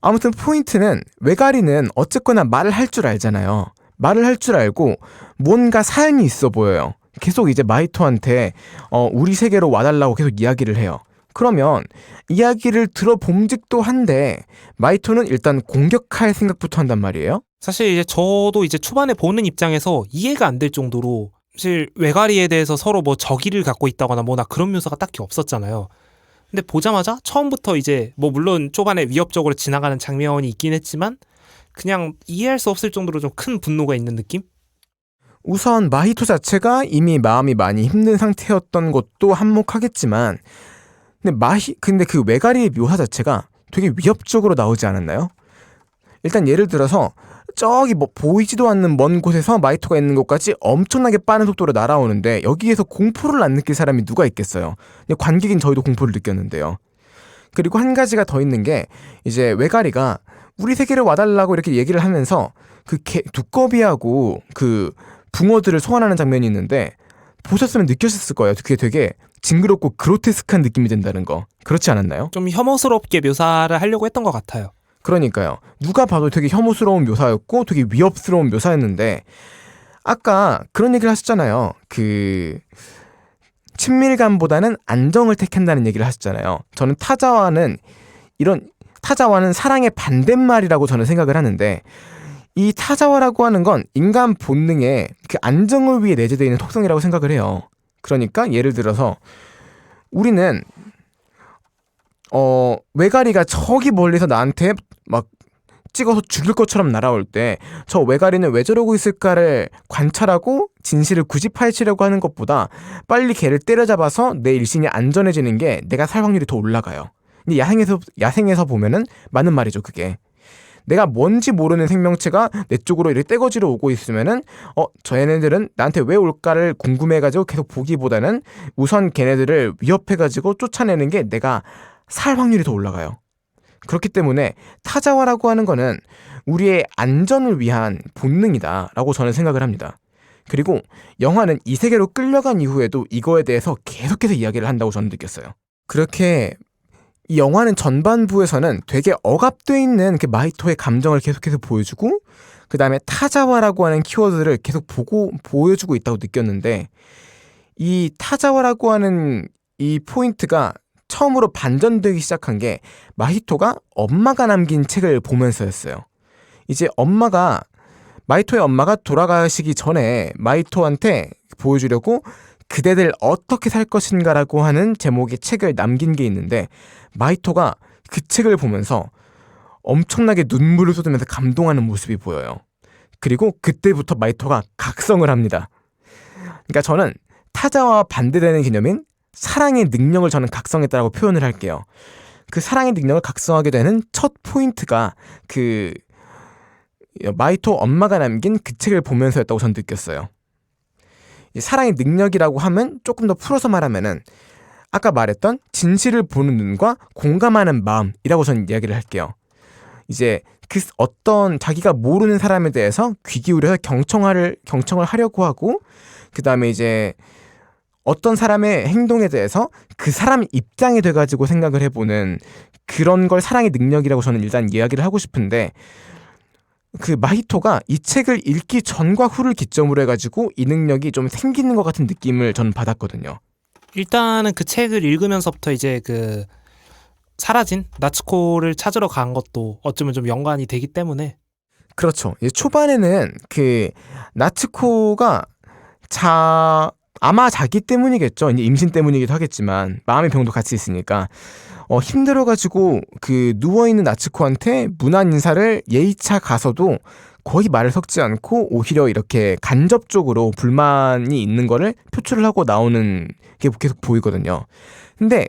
아무튼 포인트는 외가리는 어쨌거나 말을 할 줄 알잖아요. 말을 할 줄 알고 뭔가 사연이 있어 보여요. 계속 이제 마히토한테 우리 세계로 와달라고 계속 이야기를 해요. 그러면 이야기를 들어봄직도 한데 마히토는 일단 공격할 생각부터 한단 말이에요. 사실 이제 저도 이제 초반에 보는 입장에서 이해가 안 될 정도로, 사실 외가리에 대해서 서로 뭐 적의를 갖고 있다거나 뭐나 그런 묘사가 딱히 없었잖아요. 근데 보자마자 처음부터 이제 뭐 물론 초반에 위협적으로 지나가는 장면이 있긴 했지만 그냥 이해할 수 없을 정도로 좀 큰 분노가 있는 느낌? 우선 마히토 자체가 이미 마음이 많이 힘든 상태였던 것도 한몫하겠지만, 근데 그 외가리의 묘사 자체가 되게 위협적으로 나오지 않았나요? 일단 예를 들어서 저기 뭐 보이지도 않는 먼 곳에서 마히토가 있는 곳까지 엄청나게 빠른 속도로 날아오는데 여기에서 공포를 안 느낄 사람이 누가 있겠어요. 관객인 저희도 공포를 느꼈는데요. 그리고 한 가지가 더 있는 게 이제 외가리가 우리 세계를 와달라고 이렇게 얘기를 하면서 그 두꺼비하고 그 붕어들을 소환하는 장면이 있는데 보셨으면 느끼셨을 거예요. 그게 되게 징그럽고 그로테스크한 느낌이 든다는 거. 그렇지 않았나요? 좀 혐오스럽게 묘사를 하려고 했던 것 같아요. 그러니까요. 누가 봐도 되게 혐오스러운 묘사였고 되게 위협스러운 묘사였는데, 아까 그런 얘기를 하셨잖아요. 그 친밀감보다는 안정을 택한다는 얘기를 하셨잖아요. 저는 타자와는 사랑의 반대말이라고 저는 생각을 하는데, 이 타자와라고 하는 건 인간 본능의 그 안정을 위해 내재되어 있는 속성이라고 생각을 해요. 그러니까 예를 들어서 우리는 외가리가 저기 멀리서 나한테 막 찍어서 죽일 것처럼 날아올 때 저 외가리는 왜 저러고 있을까를 관찰하고 진실을 굳이 파헤치려고 하는 것보다 빨리 걔를 때려잡아서 내 일신이 안전해지는 게 내가 살 확률이 더 올라가요. 근데 야생에서 보면은 맞는 말이죠, 그게. 내가 뭔지 모르는 생명체가 내 쪽으로 이렇게 떼거지로 오고 있으면은 저 얘네들은 나한테 왜 올까를 궁금해가지고 계속 보기보다는 우선 걔네들을 위협해가지고 쫓아내는 게 내가 살 확률이 더 올라가요. 그렇기 때문에 타자와라고 하는 거는 우리의 안전을 위한 본능이다라고 저는 생각을 합니다. 그리고 영화는 이 세계로 끌려간 이후에도 이거에 대해서 계속해서 이야기를 한다고 저는 느꼈어요. 그렇게 이 영화는 전반부에서는 되게 억압돼 있는 그 마히토의 감정을 계속해서 보여주고 그 다음에 타자와라고 하는 키워드를 계속 보여주고 있다고 느꼈는데 이 타자와라고 하는 이 포인트가 처음으로 반전되기 시작한 게 마히토가 엄마가 남긴 책을 보면서였어요. 이제 마히토의 엄마가 돌아가시기 전에 마히토한테 보여주려고 그대들 어떻게 살 것인가라고 하는 제목의 책을 남긴 게 있는데 마히토가 그 책을 보면서 엄청나게 눈물을 쏟으면서 감동하는 모습이 보여요. 그리고 그때부터 마히토가 각성을 합니다. 그러니까 저는 타자와 반대되는 개념인 사랑의 능력을 저는 각성했다라고 표현을 할게요. 그 사랑의 능력을 각성하게 되는 첫 포인트가 그 마히토 엄마가 남긴 그 책을 보면서였다고 저는 느꼈어요. 사랑의 능력이라고 하면 조금 더 풀어서 말하면은 아까 말했던 진실을 보는 눈과 공감하는 마음이라고 저는 이야기를 할게요. 이제 그 어떤 자기가 모르는 사람에 대해서 귀 기울여서 경청을 하려고 하고 그 다음에 이제 어떤 사람의 행동에 대해서 그 사람 입장이 돼가지고 생각을 해보는 그런 걸 사랑의 능력이라고 저는 일단 이야기를 하고 싶은데 그 마히토가 이 책을 읽기 전과 후를 기점으로 해가지고 이 능력이 좀 생기는 것 같은 느낌을 저는 받았거든요. 일단은 그 책을 읽으면서부터 이제 그 사라진 나츠코를 찾으러 간 것도 어쩌면 좀 연관이 되기 때문에 그렇죠. 초반에는 그 나츠코가 아마 자기 때문이겠죠. 이제 임신 때문이기도 하겠지만 마음의 병도 같이 있으니까 힘들어가지고 그 누워있는 나츠코한테 문안 인사를 예의차 가서도 거의 말을 섞지 않고 오히려 이렇게 간접적으로 불만이 있는 거를 표출을 하고 나오는 게 계속 보이거든요. 근데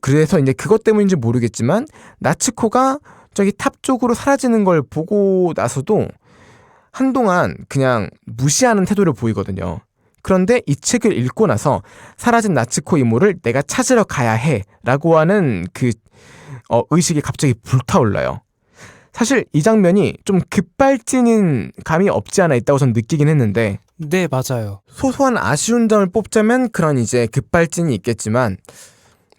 그래서 이제 그것 때문인지 모르겠지만 나츠코가 저기 탑 쪽으로 사라지는 걸 보고 나서도 한동안 그냥 무시하는 태도를 보이거든요. 그런데 이 책을 읽고 나서 사라진 나츠코 이모를 내가 찾으러 가야 해 라고 하는 그 의식이 갑자기 불타올라요. 사실 이 장면이 좀 급발진인 감이 없지 않아 있다고 저는 느끼긴 했는데 네, 맞아요. 소소한 아쉬운 점을 뽑자면 그런 이제 급발진이 있겠지만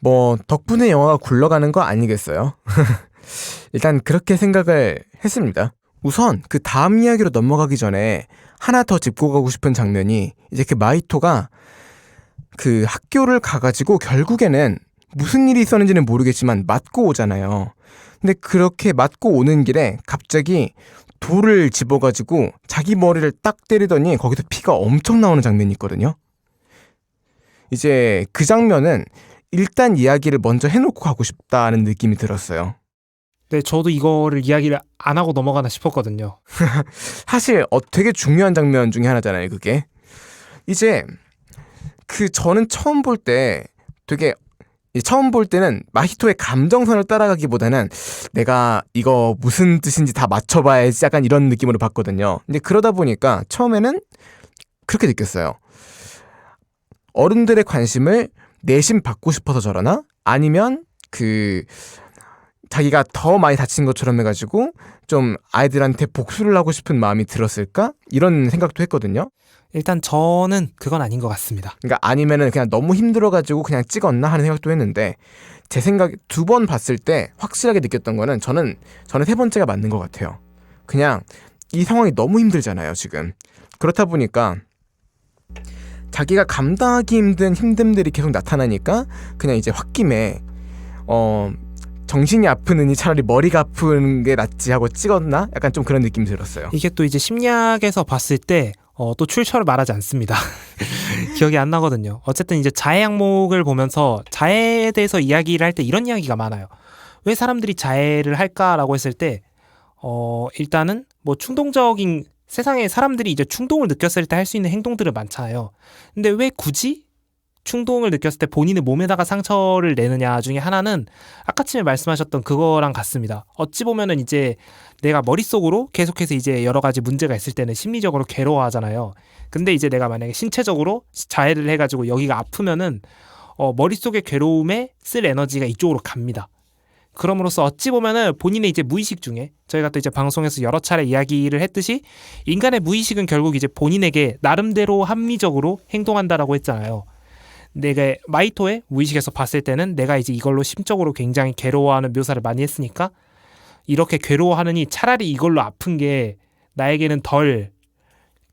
뭐 덕분에 영화가 굴러가는 거 아니겠어요? 일단 그렇게 생각을 했습니다. 우선 그 다음 이야기로 넘어가기 전에 하나 더 짚고 가고 싶은 장면이 이제 그 마히토가 그 학교를 가가지고 결국에는 무슨 일이 있었는지는 모르겠지만 맞고 오잖아요. 근데 그렇게 맞고 오는 길에 갑자기 돌을 집어가지고 자기 머리를 딱 때리더니 거기서 피가 엄청 나오는 장면이 있거든요. 이제 그 장면은 일단 이야기를 먼저 해놓고 가고 싶다는 느낌이 들었어요. 네, 저도 이거를 이야기를 안 하고 넘어가나 싶었거든요. 사실 되게 중요한 장면 중에 하나잖아요, 그게. 이제 저는 처음 볼 때는 마히토의 감정선을 따라가기보다는 내가 이거 무슨 뜻인지 다 맞춰봐야지 약간 이런 느낌으로 봤거든요. 근데 그러다 보니까 처음에는 그렇게 느꼈어요. 어른들의 관심을 내심 받고 싶어서 저러나? 아니면 자기가 더 많이 다친 것처럼 해가지고 좀 아이들한테 복수를 하고 싶은 마음이 들었을까? 이런 생각도 했거든요. 일단 저는 그건 아닌 것 같습니다. 그러니까 아니면은 그냥 너무 힘들어가지고 그냥 찍었나 하는 생각도 했는데 제 생각에 2번 봤을 때 확실하게 느꼈던 거는 저는 세 번째가 맞는 것 같아요. 그냥 이 상황이 너무 힘들잖아요, 지금. 그렇다 보니까 자기가 감당하기 힘든 힘듦들이 계속 나타나니까 그냥 이제 홧김에 정신이 아프느니 차라리 머리가 아픈 게 낫지 하고 찍었나? 약간 좀 그런 느낌이 들었어요. 이게 또 이제 심리학에서 봤을 때 또 출처를 말하지 않습니다. 기억이 안 나거든요. 어쨌든 이제 자해 항목을 보면서 자해에 대해서 이야기를 할 때 이런 이야기가 많아요. 왜 사람들이 자해를 할까라고 했을 때 일단은 뭐 충동적인 세상에 사람들이 이제 충동을 느꼈을 때 할 수 있는 행동들은 많잖아요. 근데 왜 굳이 충동을 느꼈을 때 본인의 몸에다가 상처를 내느냐 중에 하나는 아까쯤에 말씀하셨던 그거랑 같습니다. 어찌 보면은 이제 내가 머릿속으로 계속해서 이제 여러 가지 문제가 있을 때는 심리적으로 괴로워하잖아요. 근데 이제 내가 만약에 신체적으로 자해를 해가지고 여기가 아프면은 머릿속의 괴로움에 쓸 에너지가 이쪽으로 갑니다. 그럼으로써 어찌 보면은 본인의 이제 무의식 중에 저희가 또 이제 방송에서 여러 차례 이야기를 했듯이 인간의 무의식은 결국 이제 본인에게 나름대로 합리적으로 행동한다라고 했잖아요. 내가 마이토의 무의식에서 봤을 때는 내가 이제 이걸로 심적으로 굉장히 괴로워하는 묘사를 많이 했으니까 이렇게 괴로워하느니 차라리 이걸로 아픈 게 나에게는 덜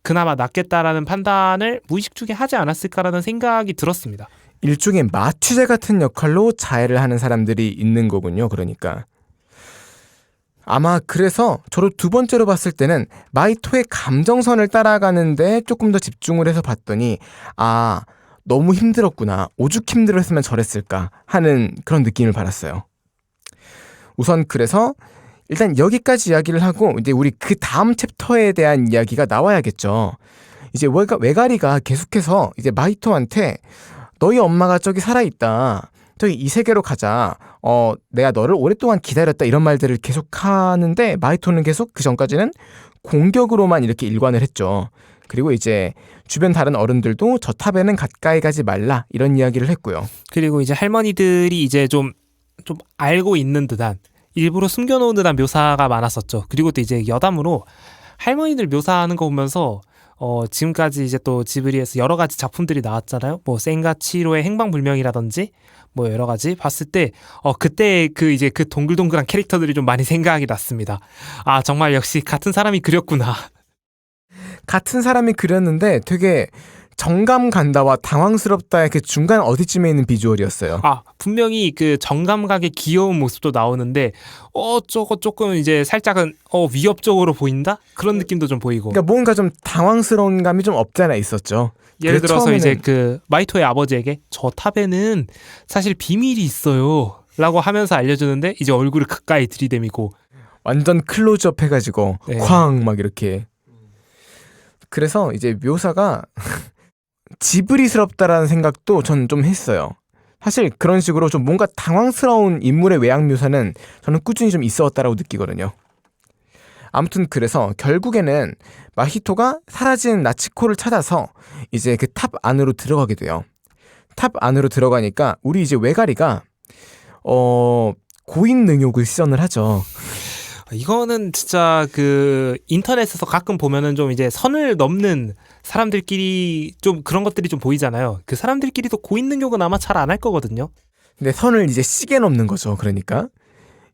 그나마 낫겠다라는 판단을 무의식 중에 하지 않았을까라는 생각이 들었습니다. 일종의 마취제 같은 역할로 자해를 하는 사람들이 있는 거군요. 그러니까 아마 그래서 저도 두 번째로 봤을 때는 마이토의 감정선을 따라가는데 조금 더 집중을 해서 봤더니 너무 힘들었구나. 오죽 힘들었으면 저랬을까 하는 그런 느낌을 받았어요. 우선 그래서 일단 여기까지 이야기를 하고 이제 우리 그 다음 챕터에 대한 이야기가 나와야겠죠. 이제 외가리가 계속해서 이제 마이토한테 너희 엄마가 저기 살아있다. 저기 이 세계로 가자. 내가 너를 오랫동안 기다렸다. 이런 말들을 계속 하는데 마이토는 계속 그 전까지는 공격으로만 이렇게 일관을 했죠. 그리고 이제 주변 다른 어른들도 저 탑에는 가까이 가지 말라 이런 이야기를 했고요. 그리고 이제 할머니들이 이제 좀 알고 있는 듯한 일부러 숨겨놓은 듯한 묘사가 많았었죠. 그리고 또 이제 여담으로 할머니들 묘사하는 거 보면서 지금까지 이제 또 지브리에서 여러 가지 작품들이 나왔잖아요. 뭐 센가 치히로의 행방불명이라든지 뭐 여러 가지 봤을 때 그때 그 이제 그 동글동글한 캐릭터들이 좀 많이 생각이 났습니다. 정말 역시 같은 사람이 그렸구나. 같은 사람이 그렸는데 되게 정감 간다와 당황스럽다의 그 중간 어디쯤에 있는 비주얼이었어요. 분명히 그 정감각의 귀여운 모습도 나오는데 저거 조금 이제 살짝은 위협적으로 보인다? 그런 느낌도 좀 보이고. 그러니까 뭔가 좀 당황스러운 감이 좀 없지 않아 있었죠. 예를 들어서 이제 그 마이토의 아버지에게 저 탑에는 사실 비밀이 있어요 라고 하면서 알려주는데 이제 얼굴을 가까이 들이대미고 완전 클로즈업 해가지고 네. 쾅 막 이렇게. 그래서 이제 묘사가 지브리스럽다라는 생각도 전 좀 했어요. 사실 그런 식으로 좀 뭔가 당황스러운 인물의 외양 묘사는 저는 꾸준히 좀 있어왔다라고 느끼거든요. 아무튼 그래서 결국에는 마히토가 사라진 나치코를 찾아서 이제 그 탑 안으로 들어가게 돼요. 탑 안으로 들어가니까 우리 이제 외가리가 고인 능욕을 시전을 하죠. 이거는 진짜 그 인터넷에서 가끔 보면은 좀 이제 선을 넘는 사람들끼리 좀 그런 것들이 좀 보이잖아요. 그 사람들끼리도 고인 능욕은 아마 잘 안 할 거거든요. 근데 선을 이제 시계 넘는 거죠. 그러니까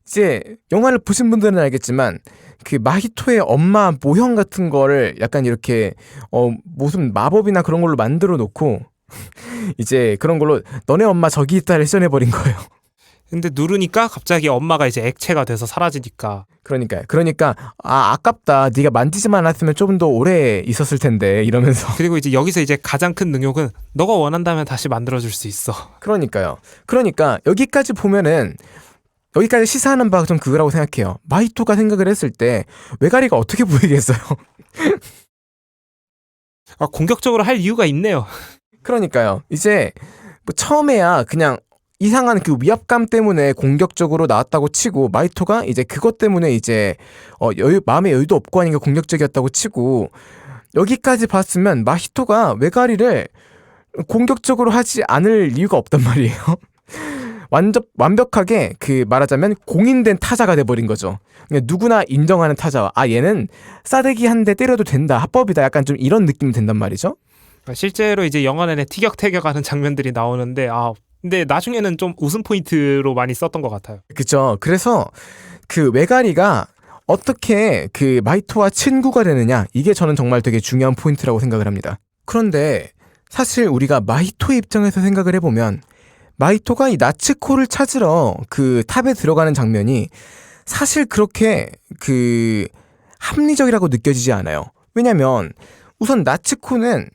이제 영화를 보신 분들은 알겠지만 그 마히토의 엄마 모형 같은 거를 약간 이렇게 무슨 마법이나 그런 걸로 만들어 놓고 이제 그런 걸로 너네 엄마 저기 있다를 시전해 버린 거예요. 근데 누르니까 갑자기 엄마가 이제 액체가 돼서 사라지니까. 그러니까 아깝다. 네가 만지지만 않았으면 조금 더 오래 있었을 텐데 이러면서. 그리고 이제 여기서 이제 가장 큰 능욕은 너가 원한다면 다시 만들어줄 수 있어. 그러니까요. 그러니까 여기까지 보면은 여기까지 시사하는 바가 좀 그거라고 생각해요. 마히토가 생각을 했을 때 외가리가 어떻게 보이겠어요? 공격적으로 할 이유가 있네요. 그러니까요. 이제 뭐 처음에야 그냥 이상한 그 위압감 때문에 공격적으로 나왔다고 치고 마이토가 이제 그것 때문에 이제 마음의 여유도 없고 하니까 공격적이었다고 치고 여기까지 봤으면 마히토가 외가리를 공격적으로 하지 않을 이유가 없단 말이에요. 완벽하게 그 말하자면 공인된 타자가 돼버린 거죠. 그러니까 누구나 인정하는 타자와 얘는 싸대기 한 대 때려도 된다, 합법이다, 약간 좀 이런 느낌이 된단 말이죠. 실제로 이제 영화 내내 티격태격하는 장면들이 나오는데 근데 나중에는 좀 웃음 포인트로 많이 썼던 것 같아요. 그쵸. 그래서 그 외가리가 어떻게 그 마이토와 친구가 되느냐, 이게 저는 정말 되게 중요한 포인트라고 생각을 합니다. 그런데 사실 우리가 마이토의 입장에서 생각을 해보면 마이토가 이 나츠코를 찾으러 그 탑에 들어가는 장면이 사실 그렇게 그 합리적이라고 느껴지지 않아요. 왜냐면 우선 나츠코는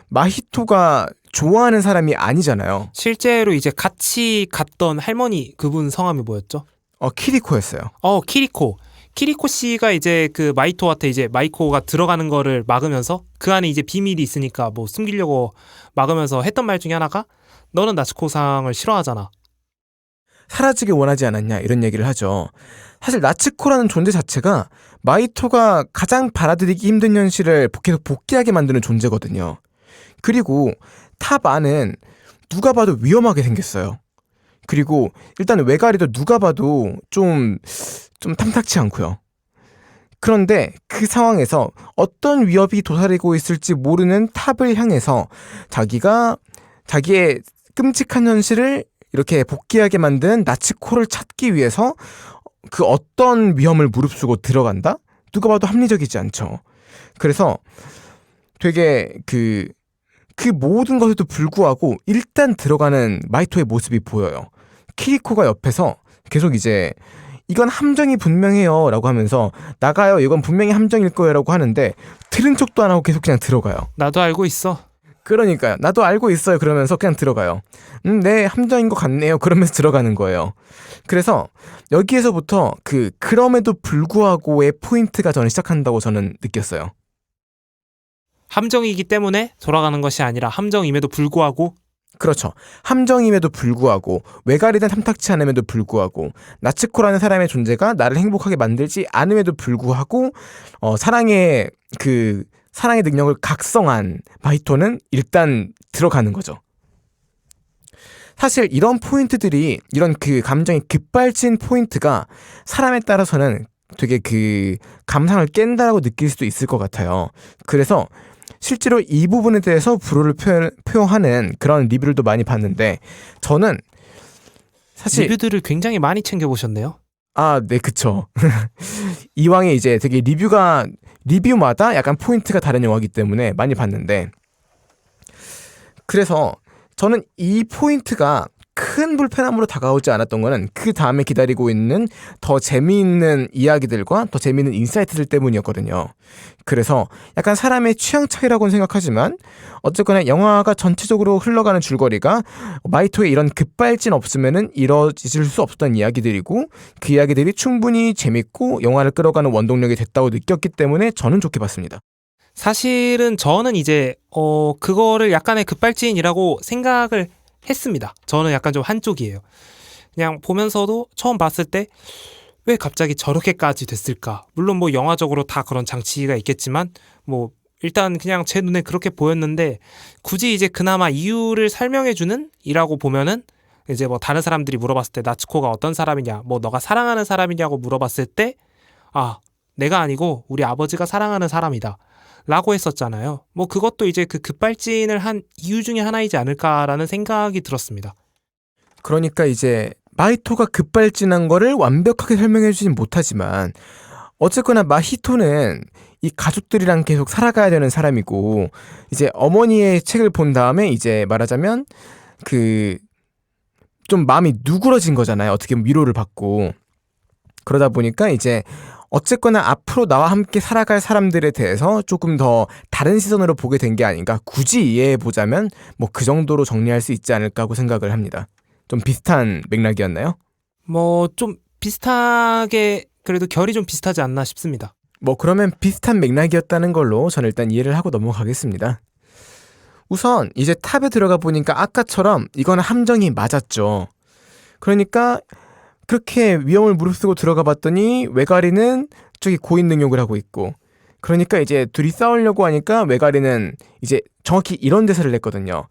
마히토가 좋아하는 사람이 아니잖아요. 실제로 이제 같이 갔던 할머니 그분 성함이 뭐였죠? 키리코였어요. 키리코. 키리코 씨가 이제 그 마이토한테 이제 마이코가 들어가는 거를 막으면서 그 안에 이제 비밀이 있으니까 뭐 숨기려고 막으면서 했던 말 중에 하나가 너는 나츠코상을 싫어하잖아. 사라지길 원하지 않았냐 이런 얘기를 하죠. 사실 나츠코라는 존재 자체가 마이토가 가장 받아들이기 힘든 현실을 계속 복귀하게 만드는 존재거든요. 그리고 탑 안은 누가 봐도 위험하게 생겼어요. 그리고 일단 외가리도 누가 봐도 좀 탐탁치 않고요. 그런데 그 상황에서 어떤 위협이 도사리고 있을지 모르는 탑을 향해서 자기의 끔찍한 현실을 이렇게 복귀하게 만든 나츠코를 찾기 위해서 그 어떤 위험을 무릅쓰고 들어간다? 누가 봐도 합리적이지 않죠. 그래서 되게 그 모든 것에도 불구하고 일단 들어가는 마이토의 모습이 보여요. 키리코가 옆에서 계속 이제 이건 함정이 분명해요 라고 하면서 나가요 이건 분명히 함정일 거예요 라고 하는데 들은 척도 안 하고 계속 그냥 들어가요. 나도 알고 있어. 그러니까요. 나도 알고 있어요 그러면서 그냥 들어가요. 네 함정인 것 같네요 그러면서 들어가는 거예요. 그래서 여기에서부터 그럼에도 불구하고의 포인트가 저는 시작한다고 저는 느꼈어요. 함정이기 때문에 돌아가는 것이 아니라 함정임에도 불구하고. 그렇죠. 함정임에도 불구하고 외가리된 탐탁치 않음에도 불구하고 나츠코라는 사람의 존재가 나를 행복하게 만들지 않음에도 불구하고 사랑의 능력을 각성한 마이토는 일단 들어가는 거죠. 사실 이런 포인트들이 이런 감정이 급발진 포인트가 사람에 따라서는 되게 감상을 깬다고 느낄 수도 있을 것 같아요. 그래서 실제로 이 부분에 대해서 불호를 표현하는 그런 리뷰들도 많이 봤는데 저는 사실 리뷰들을 굉장히 많이 챙겨보셨네요. 아, 네, 그쵸. 이왕에 이제 되게 리뷰마다 약간 포인트가 다른 영화이기 때문에 많이 봤는데 그래서 저는 이 포인트가 큰 불편함으로 다가오지 않았던 거는 그 다음에 기다리고 있는 더 재미있는 이야기들과 더 재미있는 인사이트들 때문이었거든요. 그래서 약간 사람의 취향 차이라고는 생각하지만 어쨌거나 영화가 전체적으로 흘러가는 줄거리가 마이토의 이런 급발진 없으면은 이뤄질 수 없었던 이야기들이고 그 이야기들이 충분히 재밌고 영화를 끌어가는 원동력이 됐다고 느꼈기 때문에 저는 좋게 봤습니다. 사실은 저는 이제 그거를 약간의 급발진이라고 생각을 했습니다. 저는 약간 좀 한쪽이에요. 그냥 보면서도 처음 봤을 때 왜 갑자기 저렇게까지 됐을까? 물론 뭐 영화적으로 다 그런 장치가 있겠지만 뭐 일단 그냥 제 눈에 그렇게 보였는데 굳이 이제 그나마 이유를 설명해주는 이라고 보면은 이제 뭐 다른 사람들이 물어봤을 때 나츠코가 어떤 사람이냐, 뭐 너가 사랑하는 사람이냐고 물어봤을 때 아, 내가 아니고 우리 아버지가 사랑하는 사람이다 라고 했었잖아요. 뭐 그것도 이제 그 급발진을 한 이유 중에 하나이지 않을까라는 생각이 들었습니다. 그러니까 이제 마이토가 급발진한 거를 완벽하게 설명해주진 못하지만 어쨌거나 마히토는 이 가족들이랑 계속 살아가야 되는 사람이고 이제 어머니의 책을 본 다음에 이제 말하자면 좀 마음이 누그러진 거잖아요. 어떻게 보면 위로를 받고 그러다 보니까 이제 어쨌거나 앞으로 나와 함께 살아갈 사람들에 대해서 조금 더 다른 시선으로 보게 된 게 아닌가. 굳이 이해해보자면 뭐 그 정도로 정리할 수 있지 않을까 하고 생각을 합니다. 좀 비슷한 맥락이었나요? 뭐 좀 비슷하게 그래도 결이 좀 비슷하지 않나 싶습니다. 뭐 그러면 비슷한 맥락이었다는 걸로 저는 일단 이해를 하고 넘어가겠습니다. 우선 이제 탑에 들어가 보니까 아까처럼 이거는 함정이 맞았죠. 그러니까 그렇게 위험을 무릅쓰고 들어가 봤더니 외가리는 저기 고인 능력을 하고 있고 그러니까 이제 둘이 싸우려고 하니까 외가리는 이제 정확히 이런 대사를 냈거든요.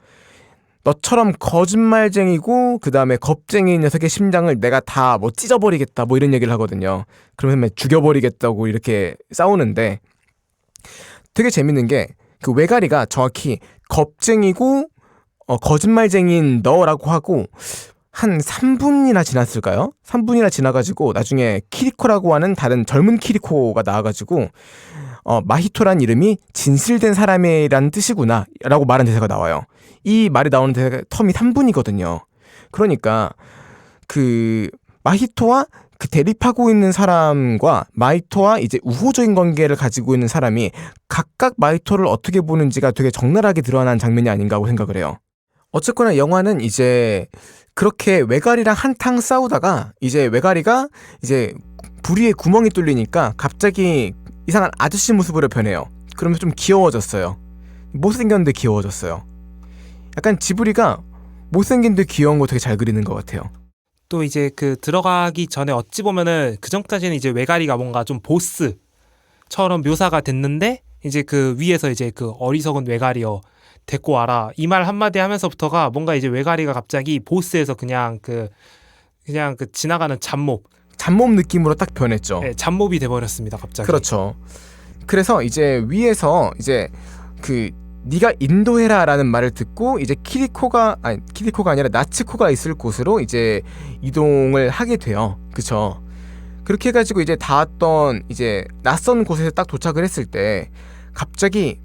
너처럼 거짓말쟁이고 그 다음에 겁쟁이 녀석의 심장을 내가 다 뭐 찢어버리겠다 뭐 이런 얘기를 하거든요. 그러면 죽여버리겠다고 이렇게 싸우는데 되게 재밌는 게 그 외가리가 정확히 겁쟁이고 거짓말쟁이인 너라고 하고 한 3분이나 지났을까요? 3분이나 지나가지고 나중에 키리코라고 하는 다른 젊은 키리코가 나와가지고 마히토란 이름이 진실된 사람이란 뜻이구나 라고 말한 대사가 나와요. 이 말이 나오는 텀이 3분이거든요. 그러니까 마히토와 대립하고 있는 사람과 마이토와 이제 우호적인 관계를 가지고 있는 사람이 각각 마이토를 어떻게 보는지가 되게 적나라하게 드러난 장면이 아닌가 하고 생각을 해요. 어쨌거나 영화는 이제 그렇게 외가리랑 한탕 싸우다가 이제 외가리가 이제 부리에 구멍이 뚫리니까 갑자기 이상한 아저씨 모습으로 변해요. 그러면서 좀 귀여워졌어요. 못생겼는데 귀여워졌어요. 약간 지브리가 못생긴데 귀여운 거 되게 잘 그리는 것 같아요. 또 이제 그 들어가기 전에 어찌 보면은 그 전까지는 이제 외가리가 뭔가 좀 보스처럼 묘사가 됐는데 이제 그 위에서 이제 그 어리석은 외가리여 데리고 와라 이 말 한마디 하면서부터가 뭔가 이제 외가리가 갑자기 보스에서 그냥 그 지나가는 잡몹 느낌으로 딱 변했죠. 네, 잡몹이 돼버렸습니다 갑자기. 그렇죠. 그래서 이제 위에서 이제 그 네가 인도해라라는 말을 듣고 이제 키리코가 아니라 나츠코가 있을 곳으로 이제 이동을 하게 돼요. 그쵸? 그렇게 해가지고 이제 닿았던 이제 낯선 곳에 딱 도착을 했을 때 갑자기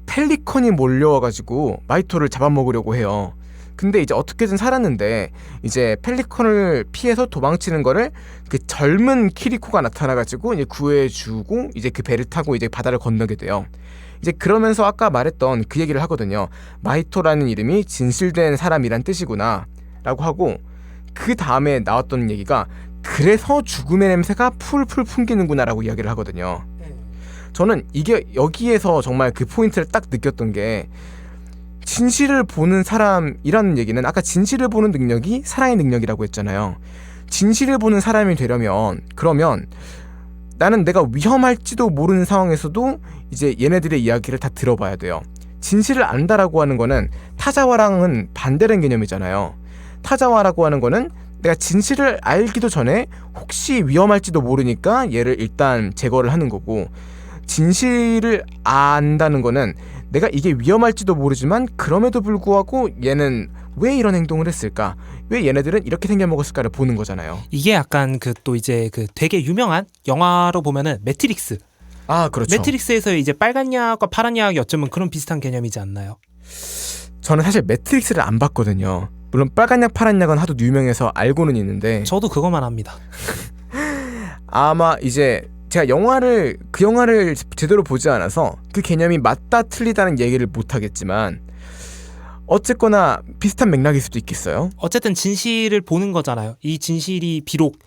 펠리컨이 몰려와가지고 마이토를 잡아먹으려고 해요. 근데 이제 어떻게든 살았는데 이제 펠리컨을 피해서 도망치는 거를 그 젊은 키리코가 나타나가지고 이제 구해주고 이제 그 배를 타고 이제 바다를 건너게 돼요. 이제 그러면서 아까 말했던 그 얘기를 하거든요. 마이토라는 이름이 진실된 사람이란 뜻이구나 라고 하고 그 다음에 나왔던 얘기가 그래서 죽음의 냄새가 풀풀 풍기는구나 라고 이야기를 하거든요. 저는 이게 여기에서 정말 그 포인트를 딱 느꼈던 게 진실을 보는 사람이라는 얘기는 아까 진실을 보는 능력이 사랑의 능력이라고 했잖아요. 진실을 보는 사람이 되려면 그러면 나는 내가 위험할지도 모르는 상황에서도 이제 얘네들의 이야기를 다 들어봐야 돼요. 진실을 안다라고 하는 거는 타자와랑은 반대된 개념이잖아요. 타자와라고 하는 거는 내가 진실을 알기도 전에 혹시 위험할지도 모르니까 얘를 일단 제거를 하는 거고, 진실을 안다는 거는 내가 이게 위험할지도 모르지만 그럼에도 불구하고 얘는 왜 이런 행동을 했을까? 왜 얘네들은 이렇게 생겨먹었을까를 보는 거잖아요. 이게 약간 그 또 이제 그 되게 유명한 영화로 보면은 매트릭스. 아, 그렇죠. 매트릭스에서 이제 빨간 약과 파란 약이 어쩌면 그런 비슷한 개념이지 않나요? 저는 사실 매트릭스를 안 봤거든요. 물론 빨간 약, 파란 약은 하도 유명해서 알고는 있는데 저도 그것만 합니다. 아마 이제 제가 그 영화를 제대로 보지 않아서 그 개념이 맞다 틀리다는 얘기를 못 하겠지만 어쨌거나 비슷한 맥락일 수도 있겠어요. 어쨌든 진실을 보는 거잖아요. 이 진실이 비록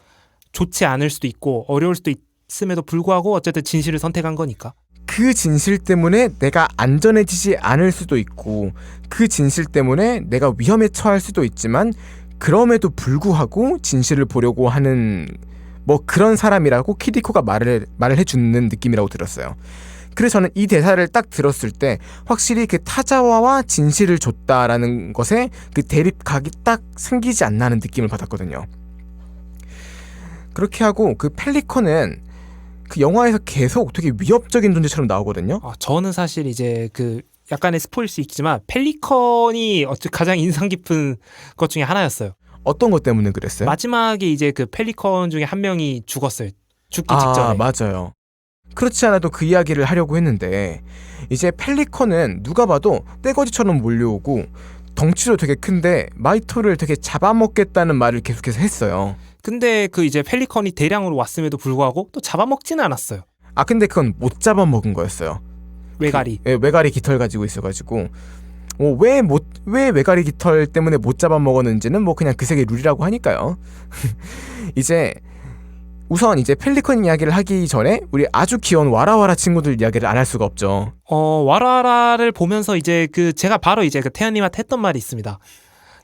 좋지 않을 수도 있고 어려울 수도 있음에도 불구하고 어쨌든 진실을 선택한 거니까. 그 진실 때문에 내가 안전해지지 않을 수도 있고 그 진실 때문에 내가 위험에 처할 수도 있지만 그럼에도 불구하고 진실을 보려고 하는 뭐 그런 사람이라고 키리코가 말을 해주는 느낌이라고 들었어요. 그래서 저는 이 대사를 딱 들었을 때 확실히 그 타자와와 진실을 줬다라는 것에 그 대립각이 딱 생기지 않나 하는 느낌을 받았거든요. 그렇게 하고 그 펠리컨은 그 영화에서 계속 되게 위협적인 존재처럼 나오거든요. 저는 사실 이제 그 약간의 스포일 수 있지만 펠리컨이 가장 인상 깊은 것 중에 하나였어요. 어떤 것 때문에 그랬어요? 마지막에 이제 그 펠리컨 중에 한 명이 죽었어요. 죽기 직전에. 맞아요. 그렇지 않아도 그 이야기를 하려고 했는데 이제 펠리컨은 누가 봐도 떼거지처럼 몰려오고 덩치도 되게 큰데 마이토를 되게 잡아먹겠다는 말을 계속해서 했어요. 근데 그 이제 펠리컨이 대량으로 왔음에도 불구하고 또 잡아먹지는 않았어요. 근데 그건 못 잡아먹은 거였어요. 외가리. 외가리 깃털 가지고 있어가지고 왜 외가리 깃털 때문에 못 잡아먹었는지는 뭐 그냥 그 세계 룰이라고 하니까요. 이제 우선 이제 펠리컨 이야기를 하기 전에 우리 아주 귀여운 와라와라 친구들 이야기를 안 할 수가 없죠. 와라와라를 보면서 이제 그 제가 바로 이제 그 태연님한테 했던 말이 있습니다.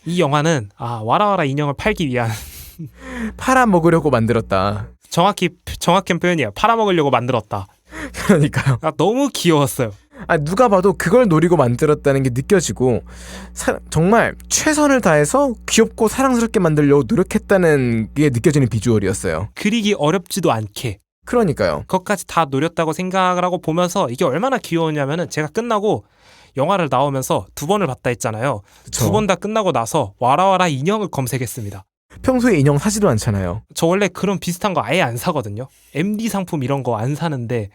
이 영화는 와라와라 인형을 팔기 위한 팔아먹으려고 만들었다. 정확한 표현이에요. 팔아먹으려고 만들었다. 그러니까요. 너무 귀여웠어요. 누가 봐도 그걸 노리고 만들었다는 게 느껴지고 정말 최선을 다해서 귀엽고 사랑스럽게 만들려고 노력했다는 게 느껴지는 비주얼이었어요. 그리기 어렵지도 않게. 그러니까요. 그것까지 다 노렸다고 생각을 하고 보면서 이게 얼마나 귀여웠냐면은 제가 끝나고 영화를 나오면서 2번을 봤다 했잖아요. 2번 다 끝나고 나서 와라와라 인형을 검색했습니다. 평소에 인형 사지도 않잖아요. 저 원래 그런 비슷한 거 아예 안 사거든요. MD 상품 이런 거 안 사는데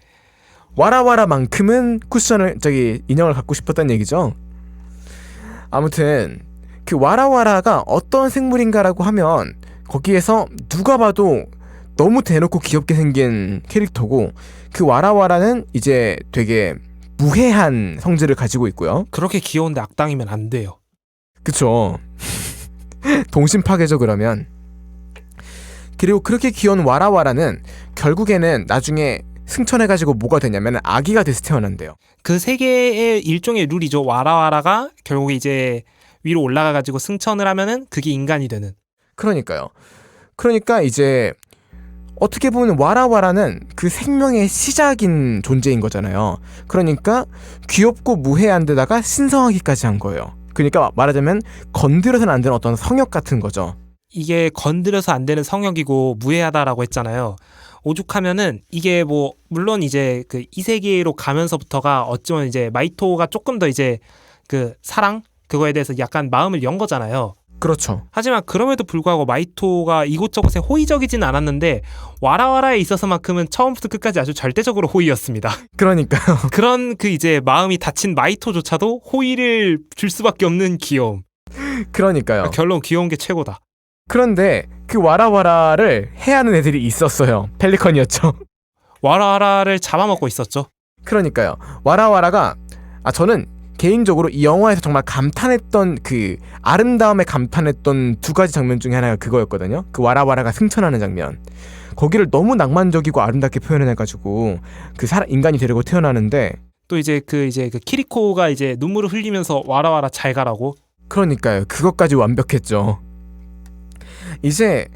와라와라만큼은 인형을 갖고 싶었다는 얘기죠. 아무튼 그 와라와라가 어떤 생물인가라고 하면 거기에서 누가 봐도 너무 대놓고 귀엽게 생긴 캐릭터고 그 와라와라는 이제 되게 무해한 성질을 가지고 있고요. 그렇게 귀여운데 악당이면 안 돼요. 그쵸. 동심 파괴죠. 그러면 그리고 그렇게 귀여운 와라와라는 결국에는 나중에 승천해가지고 뭐가 되냐면 아기가 돼서 태어난대요. 그 세계의 일종의 룰이죠. 와라와라가 결국에 이제 위로 올라가가지고 승천을 하면은 그게 인간이 되는. 그러니까요. 그러니까 이제 어떻게 보면 와라와라는 그 생명의 시작인 존재인 거잖아요. 그러니까 귀엽고 무해한 데다가 신성하기까지 한 거예요. 그러니까 말하자면 건드려서는 안 되는 어떤 성역 같은 거죠. 이게 건드려서 안 되는 성역이고 무해하다라고 했잖아요. 오죽하면은 이게 뭐 물론 이제 그 이 세계로 가면서부터가 어찌보면 이제 마이토가 조금 더 이제 그 사랑 그거에 대해서 약간 마음을 연 거잖아요. 그렇죠. 하지만 그럼에도 불구하고 마이토가 이곳저곳에 호의적이진 않았는데 와라와라에 있어서만큼은 처음부터 끝까지 아주 절대적으로 호의였습니다. 그러니까요. 그런 그 이제 마음이 다친 마이토조차도 호의를 줄 수밖에 없는 귀여움. 그러니까요. 결론 귀여운 게 최고다. 그런데 그 와라와라를 해하는 애들이 있었어요. 펠리컨이었죠. 와라와라를 잡아먹고 있었죠. 그러니까요. 와라와라가 저는 개인적으로 이 영화에서 정말 감탄했던 그 아름다움에 감탄했던 두 가지 장면 중에 하나가 그거였거든요. 그 와라와라가 승천하는 장면. 거기를 너무 낭만적이고 아름답게 표현해가지고 그 인간이 되려고 태어나는데 또 이제 그 키리코가 이제 눈물을 흘리면서 와라와라 잘 가라고. 그러니까요. 그것까지 완벽했죠. 이제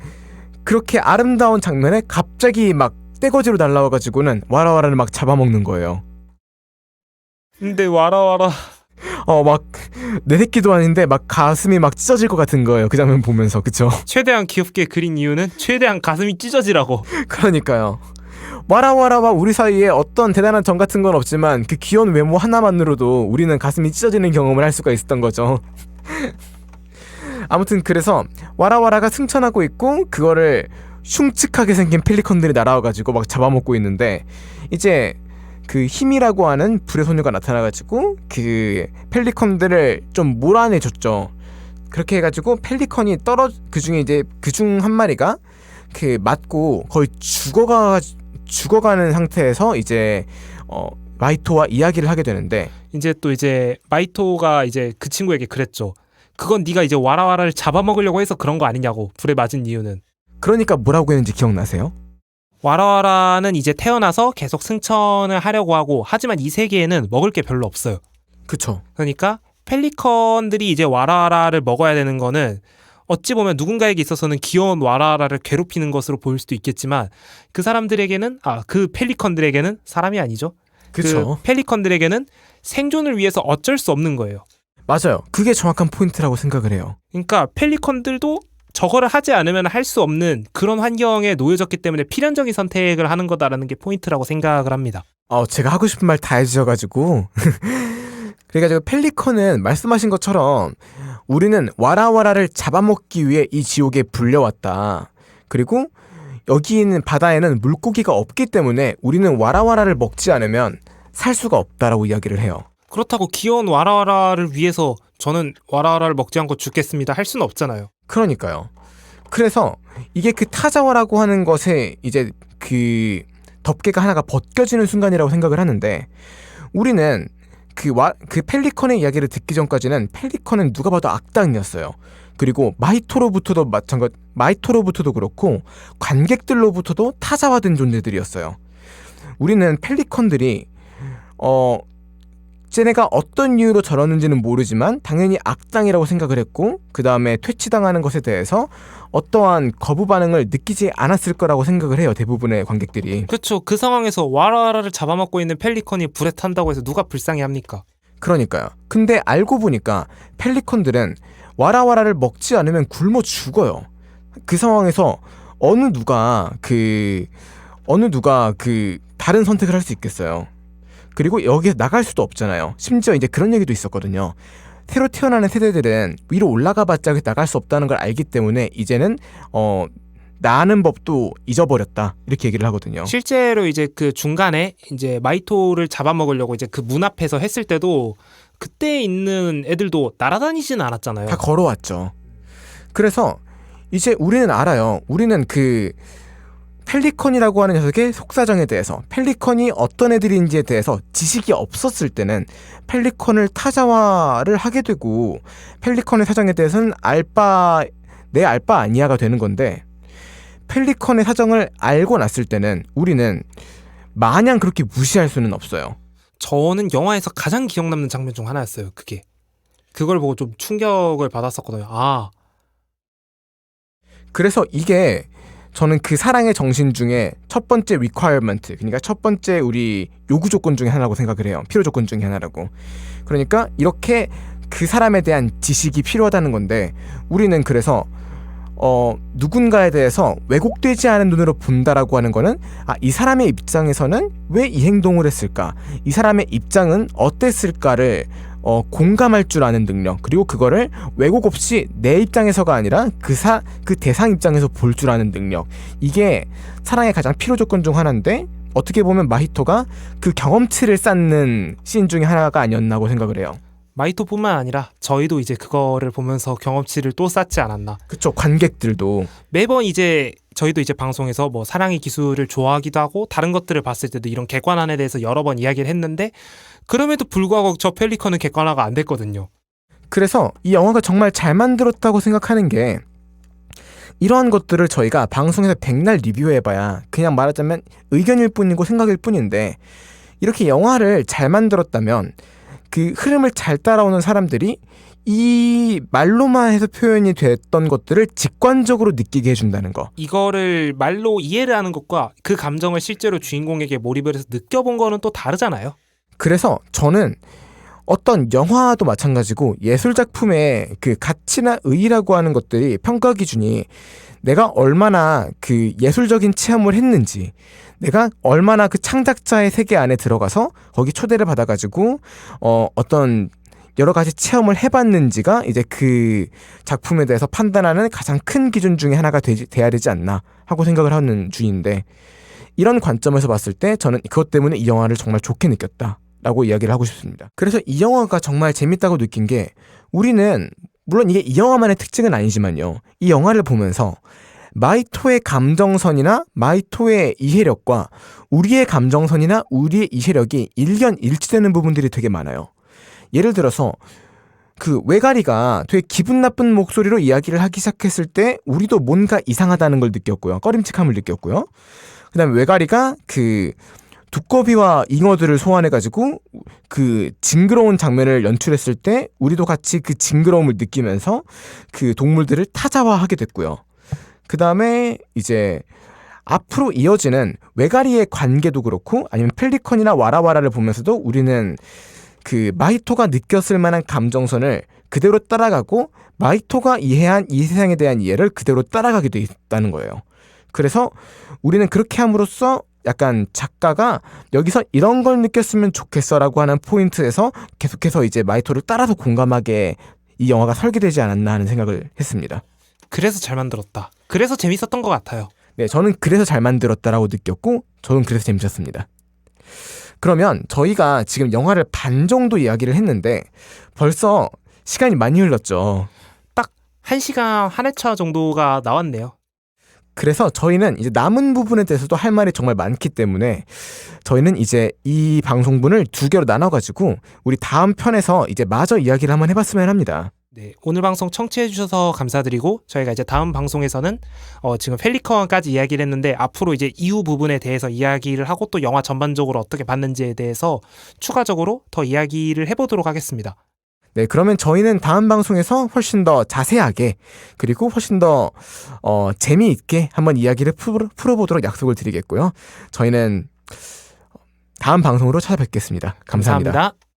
그렇게 아름다운 장면에 갑자기 막 떼거지로 날라와가지고는 와라와라를 막 잡아먹는 거예요. 근데 와라와라 막 내 새끼도 아닌데 막 가슴이 막 찢어질 것 같은 거예요. 그 장면 보면서. 그쵸? 최대한 귀엽게 그린 이유는 최대한 가슴이 찢어지라고. 그러니까요. 와라와라와 우리 사이에 어떤 대단한 정 같은 건 없지만 그 귀여운 외모 하나만으로도 우리는 가슴이 찢어지는 경험을 할 수가 있었던 거죠. 아무튼 그래서 와라와라가 승천하고 있고 그거를 흉측하게 생긴 펠리컨들이 날아와가지고 막 잡아먹고 있는데 이제 그 힘이라고 하는 불의 소녀가 나타나가지고 그 펠리컨들을 좀 몰아내줬죠. 그렇게 해가지고 펠리컨이 그중에 이제 그중 한 마리가 그 맞고 거의 죽어가는 상태에서 이제 마이토와 이야기를 하게 되는데 이제 또 이제 마이토가 이제 그 친구에게 그랬죠. 그건 네가 이제 와라와라를 잡아먹으려고 해서 그런 거 아니냐고. 불에 맞은 이유는. 그러니까 뭐라고 했는지 기억나세요? 와라와라는 이제 태어나서 계속 승천을 하려고 하고 하지만 이 세계에는 먹을 게 별로 없어요. 그쵸. 그러니까 펠리컨들이 이제 와라와라를 먹어야 되는 거는 어찌 보면 누군가에게 있어서는 귀여운 와라와라를 괴롭히는 것으로 보일 수도 있겠지만 그 사람들에게는 그 펠리컨들에게는 사람이 아니죠. 그쵸. 그 펠리컨들에게는 생존을 위해서 어쩔 수 없는 거예요. 맞아요. 그게 정확한 포인트라고 생각을 해요. 그러니까 펠리컨들도 저거를 하지 않으면 할 수 없는 그런 환경에 놓여졌기 때문에 필연적인 선택을 하는 거다라는 게 포인트라고 생각을 합니다. 제가 하고 싶은 말 다 해주셔가지고 그래가지고 펠리컨은 말씀하신 것처럼 우리는 와라와라를 잡아먹기 위해 이 지옥에 불려왔다. 그리고 여기 있는 바다에는 물고기가 없기 때문에 우리는 와라와라를 먹지 않으면 살 수가 없다라고 이야기를 해요. 그렇다고 귀여운 와라와라를 위해서 저는 와라와라를 먹지 않고 죽겠습니다 할 수는 없잖아요. 그러니까요. 그래서 이게 그 타자와라고 하는 것에 이제 그 덮개가 하나가 벗겨지는 순간이라고 생각을 하는데 우리는 그 펠리컨의 이야기를 듣기 전까지는 펠리컨은 누가 봐도 악당이었어요. 그리고 마이토로부터도 그렇고 관객들로부터도 타자화된 존재들이었어요. 우리는 펠리컨들이 쟤네가 어떤 이유로 저러는지는 모르지만 당연히 악당이라고 생각을 했고 그 다음에 퇴치당하는 것에 대해서 어떠한 거부 반응을 느끼지 않았을 거라고 생각을 해요. 대부분의 관객들이. 그렇죠. 그 상황에서 와라와라를 잡아먹고 있는 펠리컨이 불에 탄다고 해서 누가 불쌍해합니까? 그러니까요. 근데 알고 보니까 펠리컨들은 와라와라를 먹지 않으면 굶어 죽어요. 그 상황에서 어느 누가 다른 선택을 할 수 있겠어요. 그리고 여기서 나갈 수도 없잖아요. 심지어 이제 그런 얘기도 있었거든요. 새로 태어나는 세대들은 위로 올라가봤자 나갈 수 없다는 걸 알기 때문에 이제는 나는 법도 잊어버렸다 이렇게 얘기를 하거든요. 실제로 이제 그 중간에 이제 마이토를 잡아먹으려고 이제 그 문 앞에서 했을 때도 그때 있는 애들도 날아다니지는 않았잖아요. 다 걸어왔죠. 그래서 이제 우리는 알아요. 우리는 그 펠리컨이라고 하는 녀석의 속사정에 대해서, 펠리컨이 어떤 애들인지에 대해서 지식이 없었을 때는 펠리컨을 타자화를 하게 되고 펠리컨의 사정에 대해서는 내 알바 아니야가 되는 건데, 펠리컨의 사정을 알고 났을 때는 우리는 마냥 그렇게 무시할 수는 없어요. 저는 영화에서 가장 기억 남는 장면 중 하나였어요. 그게. 그걸 보고 좀 충격을 받았었거든요. 아, 그래서 이게 저는 그 사랑의 정신 중에 첫 번째 requirement, 그러니까 첫 번째 우리 요구 조건 중에 하나라고 생각을 해요. 필요 조건 중에 하나라고. 그러니까 이렇게 그 사람에 대한 지식이 필요하다는 건데 우리는 그래서 누군가에 대해서 왜곡되지 않은 눈으로 본다라고 하는 거는 이 사람의 입장에서는 왜 이 행동을 했을까? 이 사람의 입장은 어땠을까를 공감할 줄 아는 능력, 그리고 그거를 왜곡 없이 내 입장에서가 아니라 그 대상 입장에서 볼 줄 아는 능력, 이게 사랑의 가장 필요 조건 중 하나인데 어떻게 보면 마히토가 그 경험치를 쌓는 씬 중에 하나가 아니었나고 생각을 해요. 마이토뿐만 아니라 저희도 이제 그거를 보면서 경험치를 또 쌓지 않았나. 그쵸, 관객들도. 매번 이제 저희도 이제 방송에서 뭐 사랑의 기술을 좋아하기도 하고 다른 것들을 봤을 때도 이런 객관안에 대해서 여러 번 이야기를 했는데 그럼에도 불구하고 저 펠리컨은 객관화가 안 됐거든요. 그래서 이 영화가 정말 잘 만들었다고 생각하는 게 이러한 것들을 저희가 방송에서 백날 리뷰해봐야 그냥 말하자면 의견일 뿐이고 생각일 뿐인데 이렇게 영화를 잘 만들었다면 그 흐름을 잘 따라오는 사람들이 이 말로만 해서 표현이 됐던 것들을 직관적으로 느끼게 해준다는 거. 이거를 말로 이해를 하는 것과 그 감정을 실제로 주인공에게 몰입을 해서 느껴본 거는 또 다르잖아요. 그래서 저는 어떤 영화도 마찬가지고 예술작품의 그 가치나 의의라고 하는 것들이 평가 기준이 내가 얼마나 그 예술적인 체험을 했는지, 내가 얼마나 그 창작자의 세계 안에 들어가서 거기 초대를 받아가지고 어떤 여러 가지 체험을 해봤는지가 이제 그 작품에 대해서 판단하는 가장 큰 기준 중에 하나가 돼야 되지 않나 하고 생각을 하는 주의인데, 이런 관점에서 봤을 때 저는 그것 때문에 이 영화를 정말 좋게 느꼈다라고 이야기를 하고 싶습니다. 그래서 이 영화가 정말 재밌다고 느낀 게, 우리는 물론 이게 이 영화만의 특징은 아니지만요, 이 영화를 보면서 마이토의 감정선이나 마이토의 이해력과 우리의 감정선이나 우리의 이해력이 일견일치되는 부분들이 되게 많아요. 예를 들어서 그 외가리가 되게 기분 나쁜 목소리로 이야기를 하기 시작했을 때 우리도 뭔가 이상하다는 걸 느꼈고요. 꺼림칙함을 느꼈고요. 그 다음에 외가리가 그 두꺼비와 잉어들을 소환해가지고 그 징그러운 장면을 연출했을 때 우리도 같이 그 징그러움을 느끼면서 그 동물들을 타자화하게 됐고요. 그 다음에 이제 앞으로 이어지는 외가리의 관계도 그렇고 아니면 펠리컨이나 와라와라를 보면서도 우리는 그 마히토가 느꼈을 만한 감정선을 그대로 따라가고 마히토가 이해한 이 세상에 대한 이해를 그대로 따라가게 돼 있다는 거예요. 그래서 우리는 그렇게 함으로써 약간 작가가 여기서 이런 걸 느꼈으면 좋겠어라고 하는 포인트에서 계속해서 이제 마히토를 따라서 공감하게 이 영화가 설계되지 않았나 하는 생각을 했습니다. 그래서 잘 만들었다. 그래서 재밌었던 것 같아요. 네, 저는 그래서 잘 만들었다라고 느꼈고 저는 그래서 재밌었습니다. 그러면 저희가 지금 영화를 반 정도 이야기를 했는데 벌써 시간이 많이 흘렀죠. 딱 1시간 한 회차 정도가 나왔네요. 그래서 저희는 이제 남은 부분에 대해서도 할 말이 정말 많기 때문에 저희는 이제 이 방송분을 2개로 나눠가지고 우리 다음 편에서 이제 마저 이야기를 한번 해봤으면 합니다. 네, 오늘 방송 청취해주셔서 감사드리고 저희가 이제 다음 방송에서는 지금 펠리컨까지 이야기를 했는데 앞으로 이제 이후 부분에 대해서 이야기를 하고 또 영화 전반적으로 어떻게 봤는지에 대해서 추가적으로 더 이야기를 해보도록 하겠습니다. 네, 그러면 저희는 다음 방송에서 훨씬 더 자세하게 그리고 훨씬 더 재미있게 한번 이야기를 풀어보도록 약속을 드리겠고요. 저희는 다음 방송으로 찾아뵙겠습니다. 감사합니다. 감사합니다.